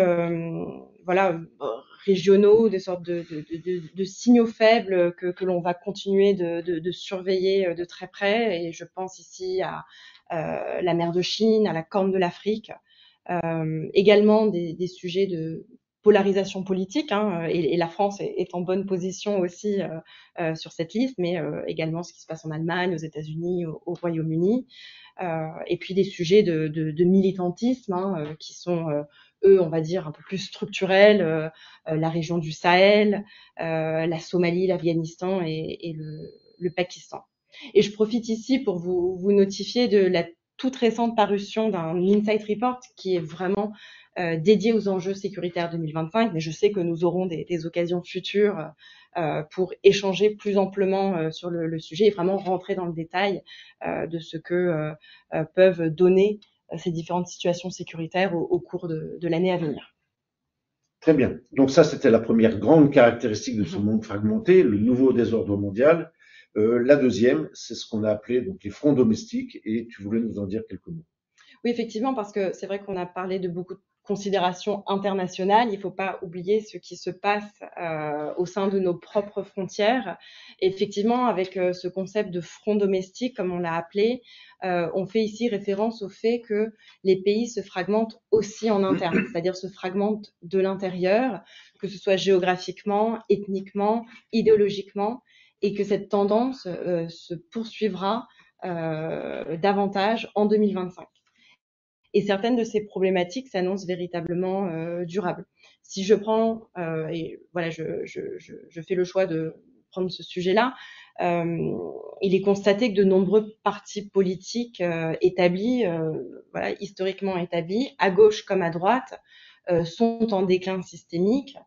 régionaux, des sortes de signaux faibles que l'on va continuer de surveiller de très près. Et je pense ici à la mer de Chine, à la Corne de l'Afrique. Également des sujets de polarisation politique, et la France est en bonne position aussi sur cette liste, mais également ce qui se passe en Allemagne, aux États-Unis, au Royaume-Uni. Et puis des sujets de militantisme qui sont, eux, on va dire, un peu plus structurels, la région du Sahel, la Somalie, l'Afghanistan et le Pakistan. Et je profite ici pour vous notifier de la toute récente parution d'un Insight Report qui est vraiment dédié aux enjeux sécuritaires 2025, mais je sais que nous aurons des occasions futures pour échanger plus amplement sur le sujet et vraiment rentrer dans le détail de ce que peuvent donner ces différentes situations sécuritaires au cours de l'année à venir. Très bien. Donc ça, c'était la première grande caractéristique de ce monde fragmenté, le nouveau désordre mondial. La deuxième, c'est ce qu'on a appelé donc les fronts domestiques, et tu voulais nous en dire quelques mots. Oui, effectivement, parce que c'est vrai qu'on a parlé de beaucoup de considérations internationales. Il ne faut pas oublier ce qui se passe au sein de nos propres frontières. Et effectivement, avec ce concept de front domestique, comme on l'a appelé, on fait ici référence au fait que les pays se fragmentent aussi en interne, c'est-à-dire se fragmentent de l'intérieur, que ce soit géographiquement, ethniquement, idéologiquement, et que cette tendance se poursuivra davantage en 2025. Et certaines de ces problématiques s'annoncent véritablement durables. Si je prends, et voilà, je fais le choix de prendre ce sujet-là, il est constaté que de nombreux partis politiques établis, historiquement établis, à gauche comme à droite, sont en déclin systémique,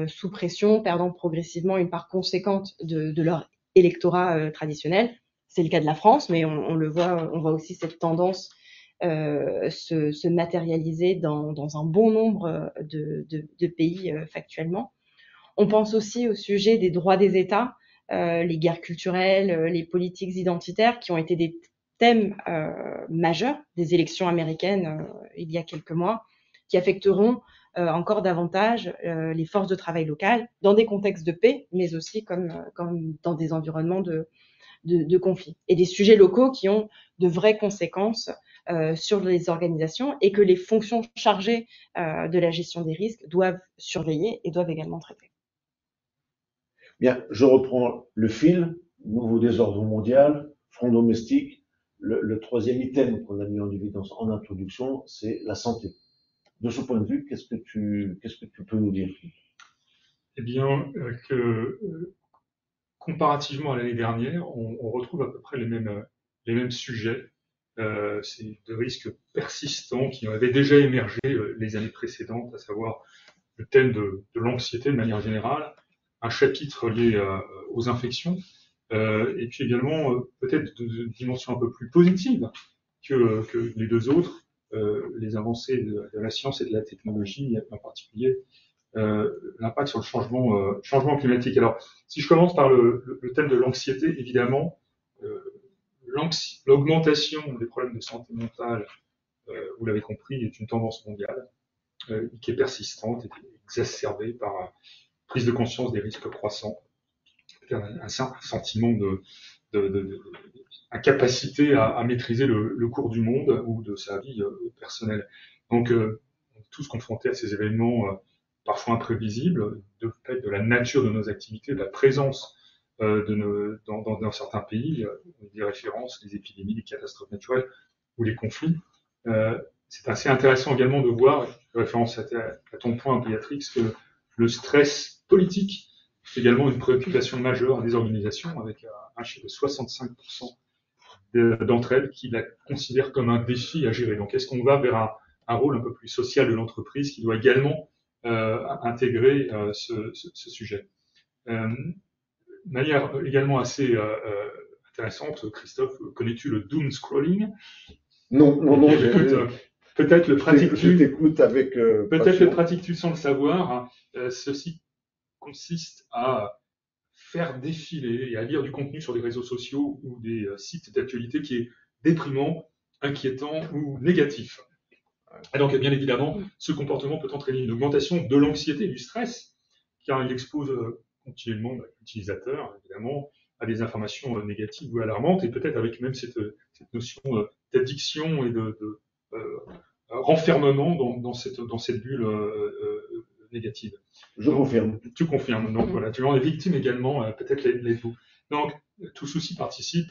sous pression, perdant progressivement une part conséquente de leur électorat traditionnel. C'est le cas de la France, mais on le voit, on voit aussi cette tendance se matérialiser dans un bon nombre de pays factuellement. On pense aussi au sujet des droits des États, les guerres culturelles, les politiques identitaires qui ont été des thèmes majeurs des élections américaines il y a quelques mois, qui affecteront encore davantage les forces de travail locales dans des contextes de paix, mais aussi comme dans des environnements de conflit. Et des sujets locaux qui ont de vraies conséquences sur les organisations et que les fonctions chargées de la gestion des risques doivent surveiller et doivent également traiter. Bien, je reprends le fil, nouveau désordre mondial, front domestique. Le troisième item qu'on a mis en évidence en introduction, c'est la santé. De ce point de vue, qu'est-ce que tu peux nous dire? Eh bien, comparativement à l'année dernière, on retrouve à peu près les mêmes sujets. C'est de risques persistants qui avaient déjà émergé les années précédentes, à savoir le thème de l'anxiété de manière générale, un chapitre lié aux infections, et puis également peut-être de dimensions un peu plus positives que les deux autres, les avancées de la science et de la technologie en particulier, l'impact sur le changement climatique. Alors, si je commence par le thème de l'anxiété, évidemment, l'augmentation des problèmes de santé mentale, vous l'avez compris, est une tendance mondiale qui est persistante et exacerbée par prise de conscience des risques croissants, un sentiment incapacité à maîtriser le cours du monde ou de sa vie personnelle. Donc, tous confrontés à ces événements parfois imprévisibles, de la nature de nos activités, de la présence dans certains pays, des références, les épidémies, les catastrophes naturelles ou les conflits. C'est assez intéressant également de voir, référence à ton point, Béatrix, que le stress politique est également une préoccupation majeure des organisations, avec un chiffre de 65% d'entre elles qui la considèrent comme un défi à gérer. Donc, est-ce qu'on va vers un rôle un peu plus social de l'entreprise qui doit également intégrer ce sujet? De manière également assez intéressante, Christophe, connais-tu le doom scrolling? Non. Peut-être le pratiques-tu. Je t'écoute avec Peut-être le pratiques-tu sans le savoir. Ceci consiste à faire défiler et à lire du contenu sur des réseaux sociaux ou des sites d'actualité qui est déprimant, inquiétant ou négatif. Et donc, bien évidemment, ce comportement peut entraîner une augmentation de l'anxiété et du stress, car il expose continuellement l'utilisateur, évidemment, à des informations négatives ou alarmantes, et peut-être avec même cette notion d'addiction et de renfermement dans cette bulle négative. Je confirme. Tu confirmes. Donc voilà, tu en es victime également, peut-être les vous. Donc, tout ceci participe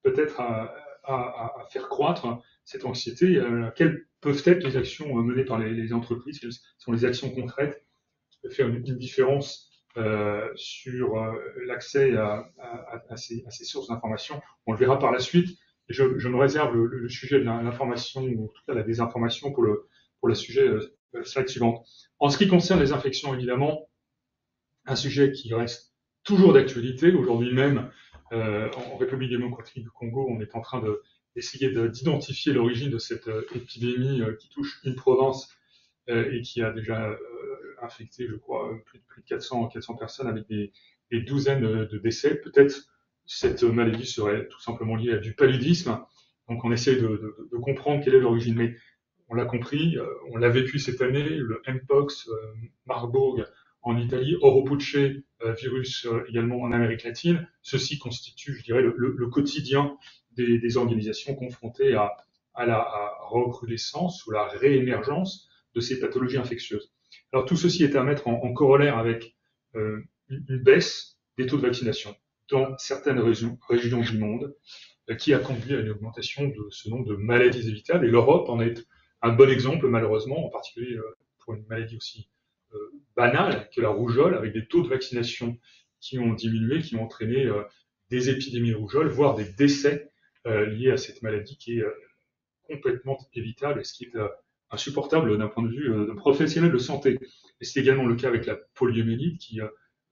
peut-être à faire croître cette anxiété. Quelles peuvent être les actions menées par les entreprises? Quelles sont les actions concrètes qui peuvent faire une différence sur l'accès à ces sources d'information? On le verra par la suite. Et je me réserve le sujet de l'information, ou en tout cas la désinformation, pour le sujet slide suivante. En ce qui concerne les infections, évidemment, un sujet qui reste toujours d'actualité. Aujourd'hui même, en République démocratique du Congo, on est en train d'essayer d'identifier l'origine de cette épidémie qui touche une province et qui a déjà infecté, je crois, plus de 400 personnes avec des douzaines de décès. Peut-être cette maladie serait tout simplement liée à du paludisme. Donc on essaie de comprendre quelle est l'origine. Mais on l'a compris, on l'a vécu cette année, le Mpox, Marburg en Italie, Oropuche virus également en Amérique latine. Ceci constitue, je dirais, le quotidien des organisations confrontées à la recrudescence ou la réémergence de ces pathologies infectieuses. Alors tout ceci est à mettre en corollaire avec une baisse des taux de vaccination dans certaines régions du monde qui a conduit à une augmentation de ce nombre de maladies évitables. Et l'Europe en est un bon exemple, malheureusement, en particulier pour une maladie aussi banale que la rougeole, avec des taux de vaccination qui ont diminué, qui ont entraîné des épidémies de rougeole, voire des décès liés à cette maladie qui est complètement évitable, et ce qui est insupportable d'un point de vue professionnel de santé. Et c'est également le cas avec la poliomyélite qui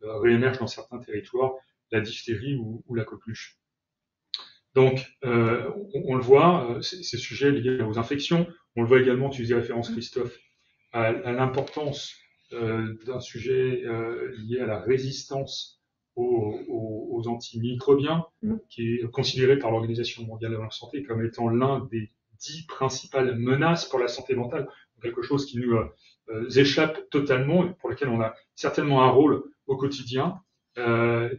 réémerge dans certains territoires, la diphtérie ou la coqueluche. Donc, on le voit, ces sujets liés aux infections, on le voit également, tu faisais référence, Christophe, à l'importance d'un sujet lié à la résistance aux antimicrobiens, qui est considéré par l'Organisation mondiale de la santé comme étant l'un des 10 principales menaces pour la santé mentale, quelque chose qui nous échappe totalement et pour lequel on a certainement un rôle au quotidien,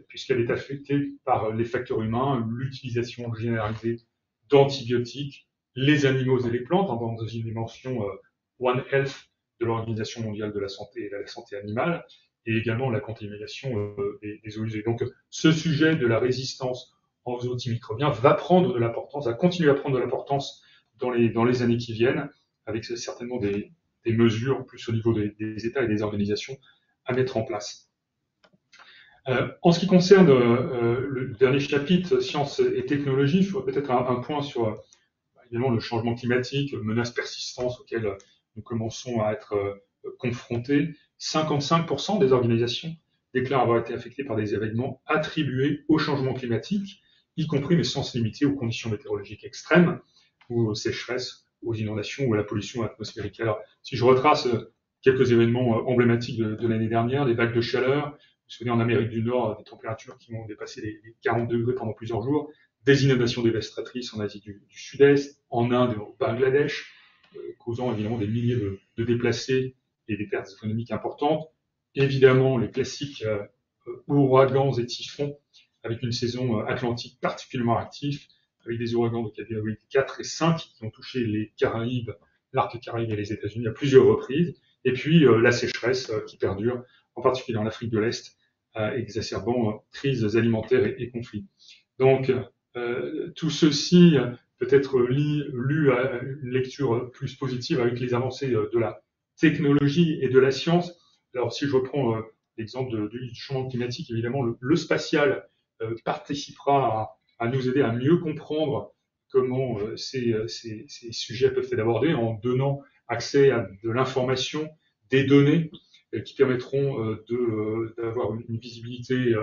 puisqu'elle est affectée par les facteurs humains, l'utilisation généralisée d'antibiotiques, les animaux et les plantes, dans une dimension One Health de l'Organisation mondiale de la santé et de la santé animale, et également la contamination des eaux usées. Donc, ce sujet de la résistance aux antimicrobiens va prendre de l'importance, va continuer à prendre de l'importance dans les années qui viennent, avec certainement des mesures, plus au niveau des États et des organisations, à mettre en place. En ce qui concerne le dernier chapitre, sciences et technologies, je ferai peut-être un point sur évidemment le changement climatique, menaces persistantes auxquelles nous commençons à être confrontés. 55% des organisations déclarent avoir été affectées par des événements attribués au changement climatique, y compris mais sans se limiter aux conditions météorologiques extrêmes, ou aux sécheresses, aux inondations ou à la pollution atmosphérique. Alors, si je retrace quelques événements emblématiques de l'année dernière, les vagues de chaleur, vous vous souvenez en Amérique du Nord, des températures qui ont dépassé les 40 degrés pendant plusieurs jours, des inondations dévastatrices en Asie du Sud-Est, en Inde et au Bangladesh, causant évidemment des milliers de déplacés et des pertes économiques importantes. Évidemment, les classiques ouragans et typhons, avec une saison atlantique particulièrement active, avec des ouragans de catégorie 4 et 5 qui ont touché les Caraïbes, l'arc Caraïbe et les États-Unis à plusieurs reprises. Et puis la sécheresse qui perdure, en particulier en Afrique de l'Est, exacerbant crises alimentaires et conflits. Donc, tout ceci peut être lu à une lecture plus positive avec les avancées de la technologie et de la science. Alors, si je reprends l'exemple du changement climatique, évidemment, le spatial participera à nous aider à mieux comprendre comment ces sujets peuvent être abordés en donnant accès à de l'information, des données qui permettront d'avoir une visibilité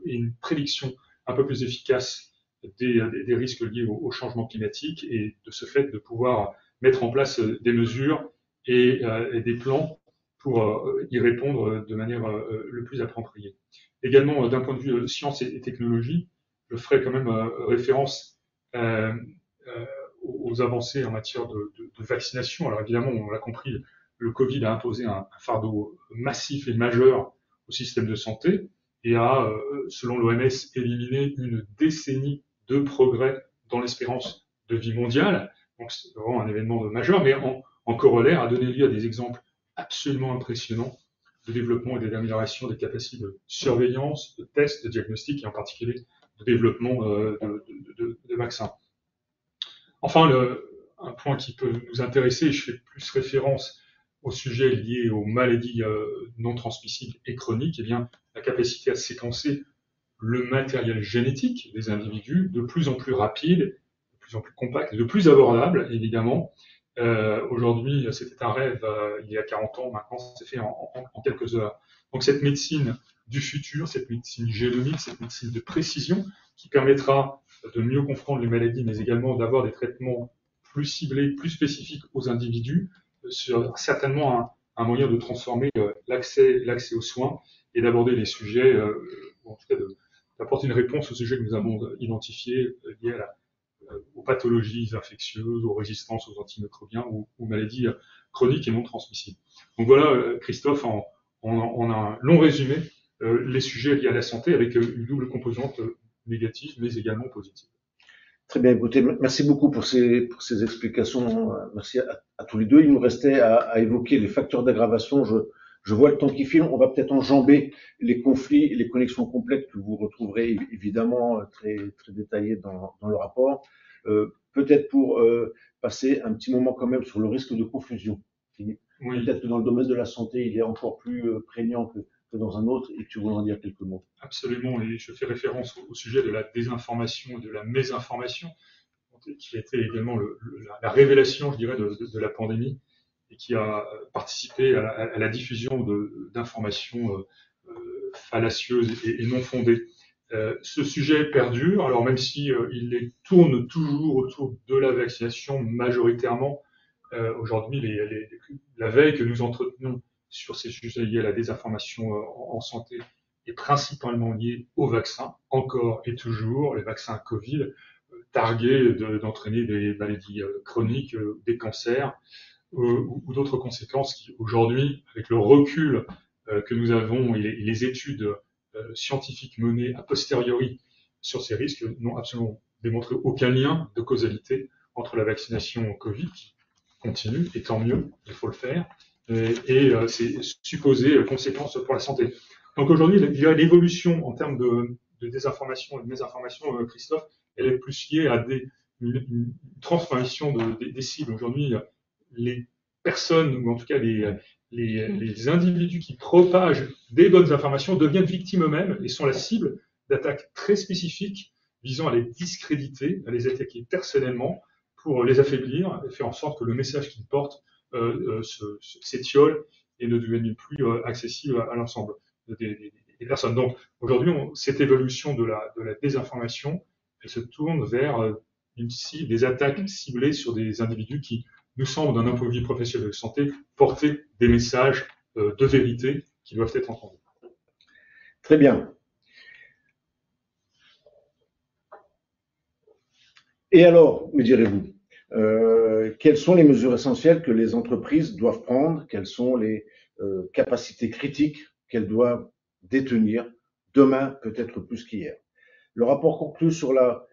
et une prédiction un peu plus efficace des risques liés au changement climatique et de ce fait de pouvoir mettre en place des mesures et des plans pour y répondre de manière le plus appropriée. Également, d'un point de vue sciences et technologie, je ferai quand même référence euh, euh, aux avancées en matière de vaccination. Alors évidemment, on l'a compris, le Covid a imposé un fardeau massif et majeur au système de santé et a, selon l'OMS, éliminé une décennie de progrès dans l'espérance de vie mondiale. Donc c'est vraiment un événement majeur, mais en corollaire a donné lieu à des exemples absolument impressionnants de développement et d'amélioration des capacités de surveillance, de tests, de diagnostic et en particulier de développement de vaccins. Enfin, un point qui peut nous intéresser, je fais plus référence au sujet lié aux maladies non transmissibles et chroniques, eh bien, la capacité à séquencer le matériel génétique des individus de plus en plus rapide, de plus en plus compact, de plus abordable, évidemment. Aujourd'hui, c'était un rêve il y a 40 ans, maintenant c'est fait en quelques heures. Donc cette médecine du futur, cette médecine génomique, cette médecine de précision qui permettra de mieux comprendre les maladies, mais également d'avoir des traitements plus ciblés, plus spécifiques aux individus, sera certainement un moyen de transformer l'accès aux soins et d'aborder les sujets, en tout cas d'apporter une réponse aux sujets que nous avons identifiés liés aux pathologies infectieuses, aux résistances aux antimicrobiens ou aux maladies chroniques et non transmissibles. Donc voilà, Christophe, en un long résumé, les sujets liés à la santé avec une double composante négative mais également positive. Très bien, écoutez, merci beaucoup pour ces explications. Merci à tous les deux. Il nous restait à évoquer les facteurs d'aggravation. Je vois le temps qui file. On va peut-être enjamber les conflits et les connexions complètes que vous retrouverez évidemment très, très détaillées dans le rapport. Peut-être pour passer un petit moment quand même sur le risque de confusion. Oui. Peut-être que dans le domaine de la santé, il est encore plus prégnant que dans un autre et que tu voudrais en dire quelques mots. Absolument, et je fais référence au sujet de la désinformation et de la mésinformation, qui a été également la révélation, je dirais, de la pandémie et qui a participé à la diffusion d'informations fallacieuses et non fondées. Ce sujet perdure, alors même si il tourne toujours autour de la vaccination majoritairement. Aujourd'hui, la veille que nous entretenons sur ces sujets liés à la désinformation en santé est principalement liée aux vaccins, encore et toujours, les vaccins Covid, targués d'entraîner des maladies chroniques, des cancers ou d'autres conséquences qui, aujourd'hui, avec le recul que nous avons et les études scientifiques menées a posteriori sur ces risques, n'ont absolument démontré aucun lien de causalité entre la vaccination Covid, qui continue, et tant mieux, il faut le faire, et ces supposées conséquences pour la santé. Donc aujourd'hui, l'évolution en termes de désinformation et de mésinformation, Christophe, elle est plus liée à une transformation des cibles. Aujourd'hui, les personnes, ou en tout cas les individus qui propagent des bonnes informations deviennent victimes eux-mêmes et sont la cible d'attaques très spécifiques visant à les discréditer, à les attaquer personnellement pour les affaiblir et faire en sorte que le message qu'ils portent s'étiole et ne devienne plus accessible à l'ensemble des personnes. Donc aujourd'hui, cette évolution de la désinformation, elle se tourne vers des attaques ciblées sur des individus qui nous semblent, d'un point de vue professionnel de santé, porter des messages de vérité qui doivent être entendus. Très bien. Et alors, me direz-vous, quelles sont les mesures essentielles que les entreprises doivent prendre? Quelles sont les capacités critiques qu'elles doivent détenir demain, peut-être plus qu'hier? Le rapport conclut sur la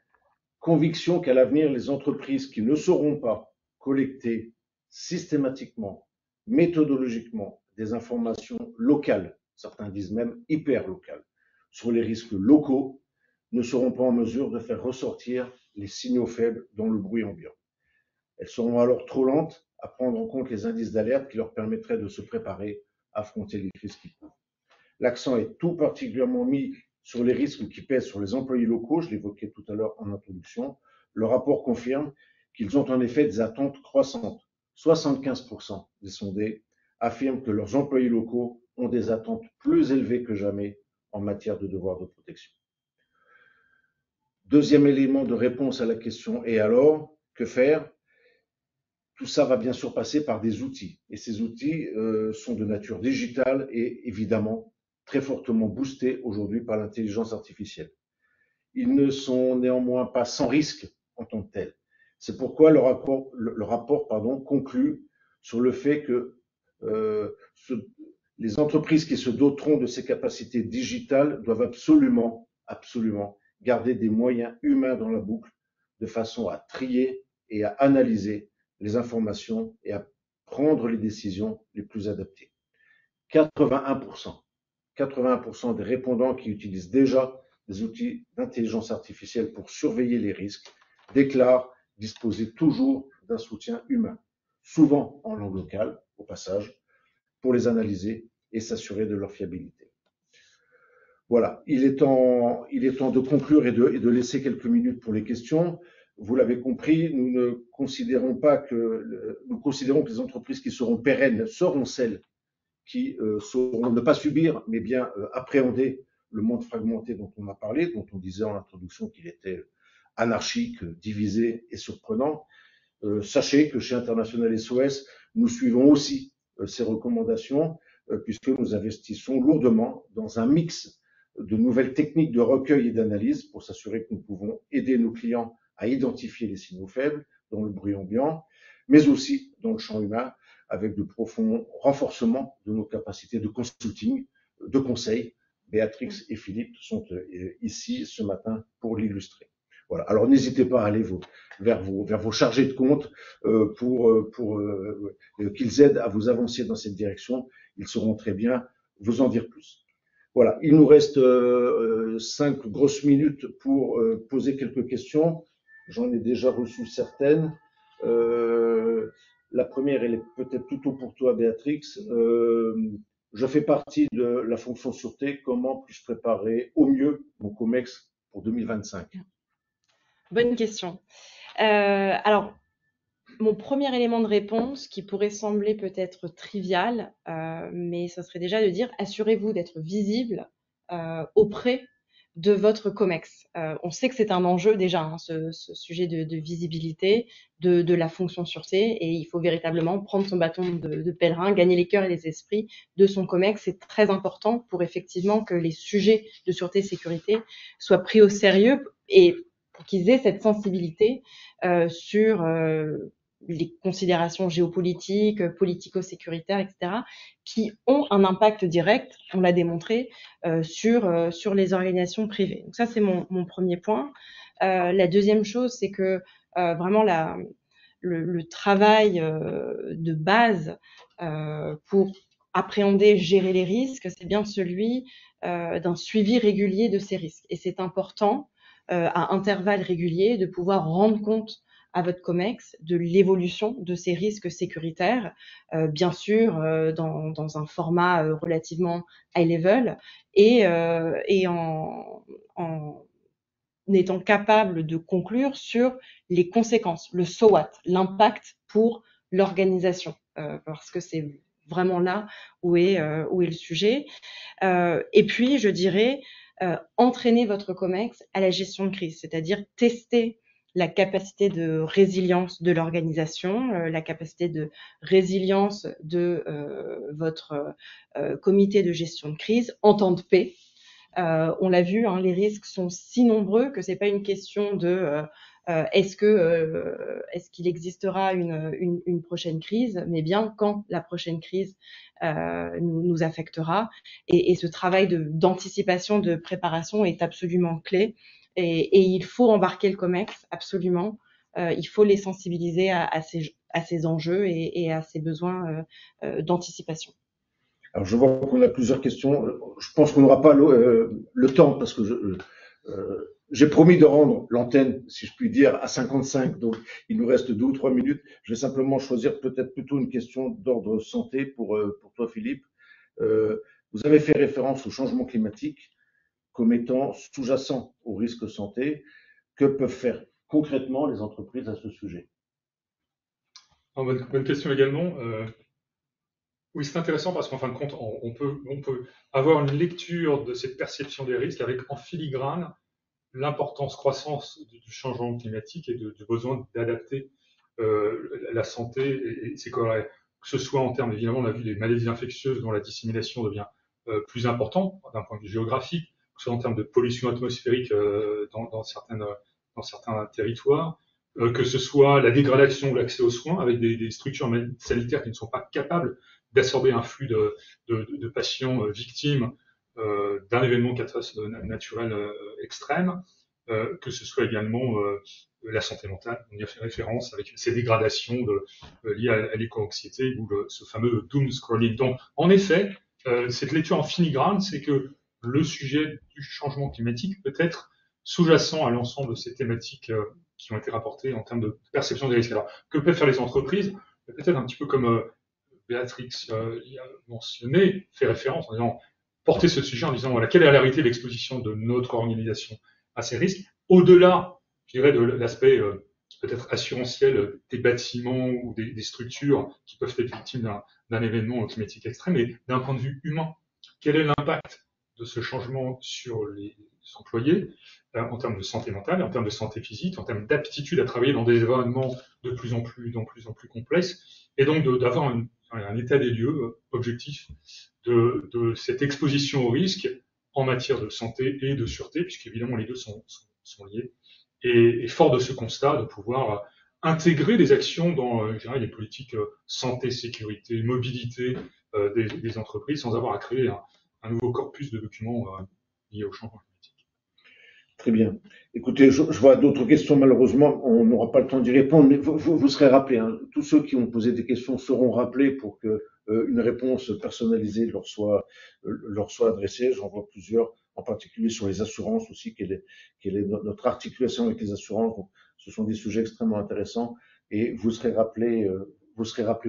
conviction qu'à l'avenir, les entreprises qui ne sauront pas collecter systématiquement, méthodologiquement, des informations locales, certains disent même hyper locales, sur les risques locaux, ne seront pas en mesure de faire ressortir les signaux faibles dans le bruit ambiant. Elles seront alors trop lentes à prendre en compte les indices d'alerte qui leur permettraient de se préparer à affronter les crises qui courent. L'accent est tout particulièrement mis sur les risques qui pèsent sur les employés locaux, je l'évoquais tout à l'heure en introduction. Le rapport confirme qu'ils ont en effet des attentes croissantes. 75% des sondés affirment que leurs employés locaux ont des attentes plus élevées que jamais en matière de devoir de protection. Deuxième élément de réponse à la question, et alors, que faire? tout ça va bien sûr passer par des outils. Et ces outils sont de nature digitale et évidemment très fortement boostés aujourd'hui par l'intelligence artificielle. Ils ne sont néanmoins pas sans risque en tant que tels. C'est pourquoi le rapport conclut sur le fait que les entreprises qui se doteront de ces capacités digitales doivent absolument garder des moyens humains dans la boucle de façon à trier et à analyser les informations et à prendre les décisions les plus adaptées. 81% des répondants qui utilisent déjà des outils d'intelligence artificielle pour surveiller les risques déclarent disposer toujours d'un soutien humain, souvent en langue locale, au passage, pour les analyser et s'assurer de leur fiabilité. Voilà, il est temps de conclure et de laisser quelques minutes pour les questions. Vous l'avez compris, nous considérons que les entreprises qui seront pérennes seront celles qui sauront ne pas subir, mais bien appréhender le monde fragmenté dont on a parlé, dont on disait en introduction qu'il était anarchique, divisé et surprenant. Sachez que chez International SOS, nous suivons aussi ces recommandations, puisque nous investissons lourdement dans un mix de nouvelles techniques de recueil et d'analyse pour s'assurer que nous pouvons aider nos clients à identifier les signaux faibles dans le bruit ambiant, mais aussi dans le champ humain, avec de profonds renforcements de nos capacités de consulting, de conseil. Béatrix et Philippe sont ici ce matin pour l'illustrer. Voilà. Alors n'hésitez pas à aller vers vos chargés de compte pour qu'ils aident à vous avancer dans cette direction. Ils sauront très bien vous en dire plus. Voilà, il nous reste 5 grosses minutes pour poser quelques questions. J'en ai déjà reçu certaines. La première, elle est peut-être plutôt pour toi, Béatrix. Je fais partie de la fonction sûreté. Comment puis-je préparer au mieux mon COMEX pour 2025? Bonne question. Alors, mon premier élément de réponse, qui pourrait sembler peut-être trivial, mais ça serait déjà de dire assurez-vous d'être visible auprès de votre COMEX. On sait que c'est un enjeu déjà, hein, ce sujet de visibilité, de la fonction sûreté, et il faut véritablement prendre son bâton de pèlerin, gagner les cœurs et les esprits de son COMEX. C'est très important pour effectivement que les sujets de sûreté et sécurité soient pris au sérieux et pour qu'ils aient cette sensibilité sur les considérations géopolitiques, politico-sécuritaires, etc., qui ont un impact direct, on l'a démontré, sur les organisations privées. Donc ça, c'est mon premier point. La deuxième chose, c'est que vraiment le travail de base pour appréhender, gérer les risques, c'est bien celui d'un suivi régulier de ces risques. Et c'est important, à intervalles réguliers, de pouvoir rendre compte à votre COMEX de l'évolution de ces risques sécuritaires, bien sûr dans un format relativement high level et en étant capable de conclure sur les conséquences, le so what, l'impact pour l'organisation, parce que c'est vraiment là où est le sujet. Et puis, je dirais, entraîner votre COMEX à la gestion de crise, c'est-à-dire tester la capacité de résilience de l'organisation, la capacité de résilience de votre comité de gestion de crise en temps de paix. On l'a vu, hein, les risques sont si nombreux que c'est pas une question de est-ce qu'il existera une prochaine crise, mais bien quand la prochaine crise nous affectera. Et ce travail d'anticipation, de préparation est absolument clé. Et il faut embarquer le COMEX, absolument. Il faut les sensibiliser à ces enjeux et à ces besoins d'anticipation. Alors, je vois qu'on a plusieurs questions. Je pense qu'on n'aura pas le temps parce que j'ai promis de rendre l'antenne, si je puis dire, à 55. Donc, il nous reste 2 ou 3 minutes. Je vais simplement choisir peut-être plutôt une question d'ordre santé pour toi, Philippe. Vous avez fait référence au changement climatique comme étant sous-jacent au risque santé. Que peuvent faire concrètement les entreprises à ce sujet? Bonne question également. Oui, c'est intéressant parce qu'en fin de compte, on peut avoir une lecture de cette perception des risques avec en filigrane l'importance croissante du changement climatique et du besoin d'adapter la santé et ses corrélats, que ce soit en termes, évidemment, on a vu des maladies infectieuses dont la dissémination devient plus importante d'un point de vue géographique, que ce soit en termes de pollution atmosphérique dans certains territoires, que ce soit la dégradation de l'accès aux soins avec des structures sanitaires qui ne sont pas capables d'absorber un flux de patients victimes d'un événement naturel extrême, que ce soit également la santé mentale. On y a fait référence avec ces dégradations liées à l'éco-anxiété ou ce fameux doom scrolling. Donc, en effet, cette lecture en filigrane, c'est que le sujet du changement climatique peut être sous-jacent à l'ensemble de ces thématiques qui ont été rapportées en termes de perception des risques. Alors, que peuvent faire les entreprises? Peut-être un petit peu comme Béatrix y a mentionné, fait référence en disant porter ce sujet en disant voilà quelle est la réalité de l'exposition de notre organisation à ces risques, au-delà, je dirais, de l'aspect peut-être assurantiel des bâtiments ou des structures qui peuvent être victimes d'un événement climatique extrême, mais d'un point de vue humain, quel est l'impact de ce changement sur les employés en termes de santé mentale, en termes de santé physique, en termes d'aptitude à travailler dans des environnements de plus en plus complexes, et donc d'avoir un état des lieux objectif de cette exposition au risque en matière de santé et de sûreté, puisqu'évidemment les deux sont liés. Et fort de ce constat, de pouvoir intégrer des actions dans les politiques santé, sécurité, mobilité des entreprises sans avoir à créer un nouveau corpus de documents liés au changement climatique. Très bien. Écoutez, je vois d'autres questions, malheureusement, on n'aura pas le temps d'y répondre, mais vous serez rappelés. Hein. Tous ceux qui ont posé des questions seront rappelés pour que une réponse personnalisée leur soit adressée. J'en vois plusieurs, en particulier sur les assurances aussi, quelle est notre articulation avec les assurances. Donc, ce sont des sujets extrêmement intéressants et vous serez rappelés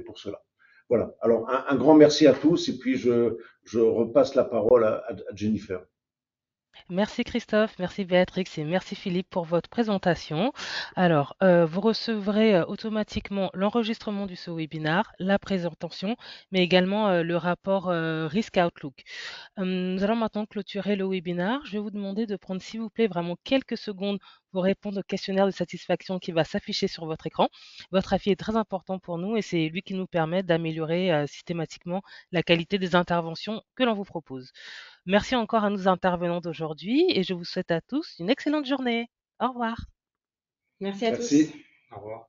pour cela. Voilà. Alors, un grand merci à tous et puis je repasse la parole à Jennifer. Merci Christophe, merci Béatrix et merci Philippe pour votre présentation. Alors, vous recevrez automatiquement l'enregistrement de ce webinaire, la présentation, mais également le rapport Risk Outlook. Nous allons maintenant clôturer le webinaire. Je vais vous demander de prendre, s'il vous plaît, vraiment quelques secondes pour répondre au questionnaire de satisfaction qui va s'afficher sur votre écran. Votre avis est très important pour nous et c'est lui qui nous permet d'améliorer systématiquement la qualité des interventions que l'on vous propose. Merci encore à nos intervenants d'aujourd'hui et je vous souhaite à tous une excellente journée. Au revoir. Merci à Merci. tous. Au revoir.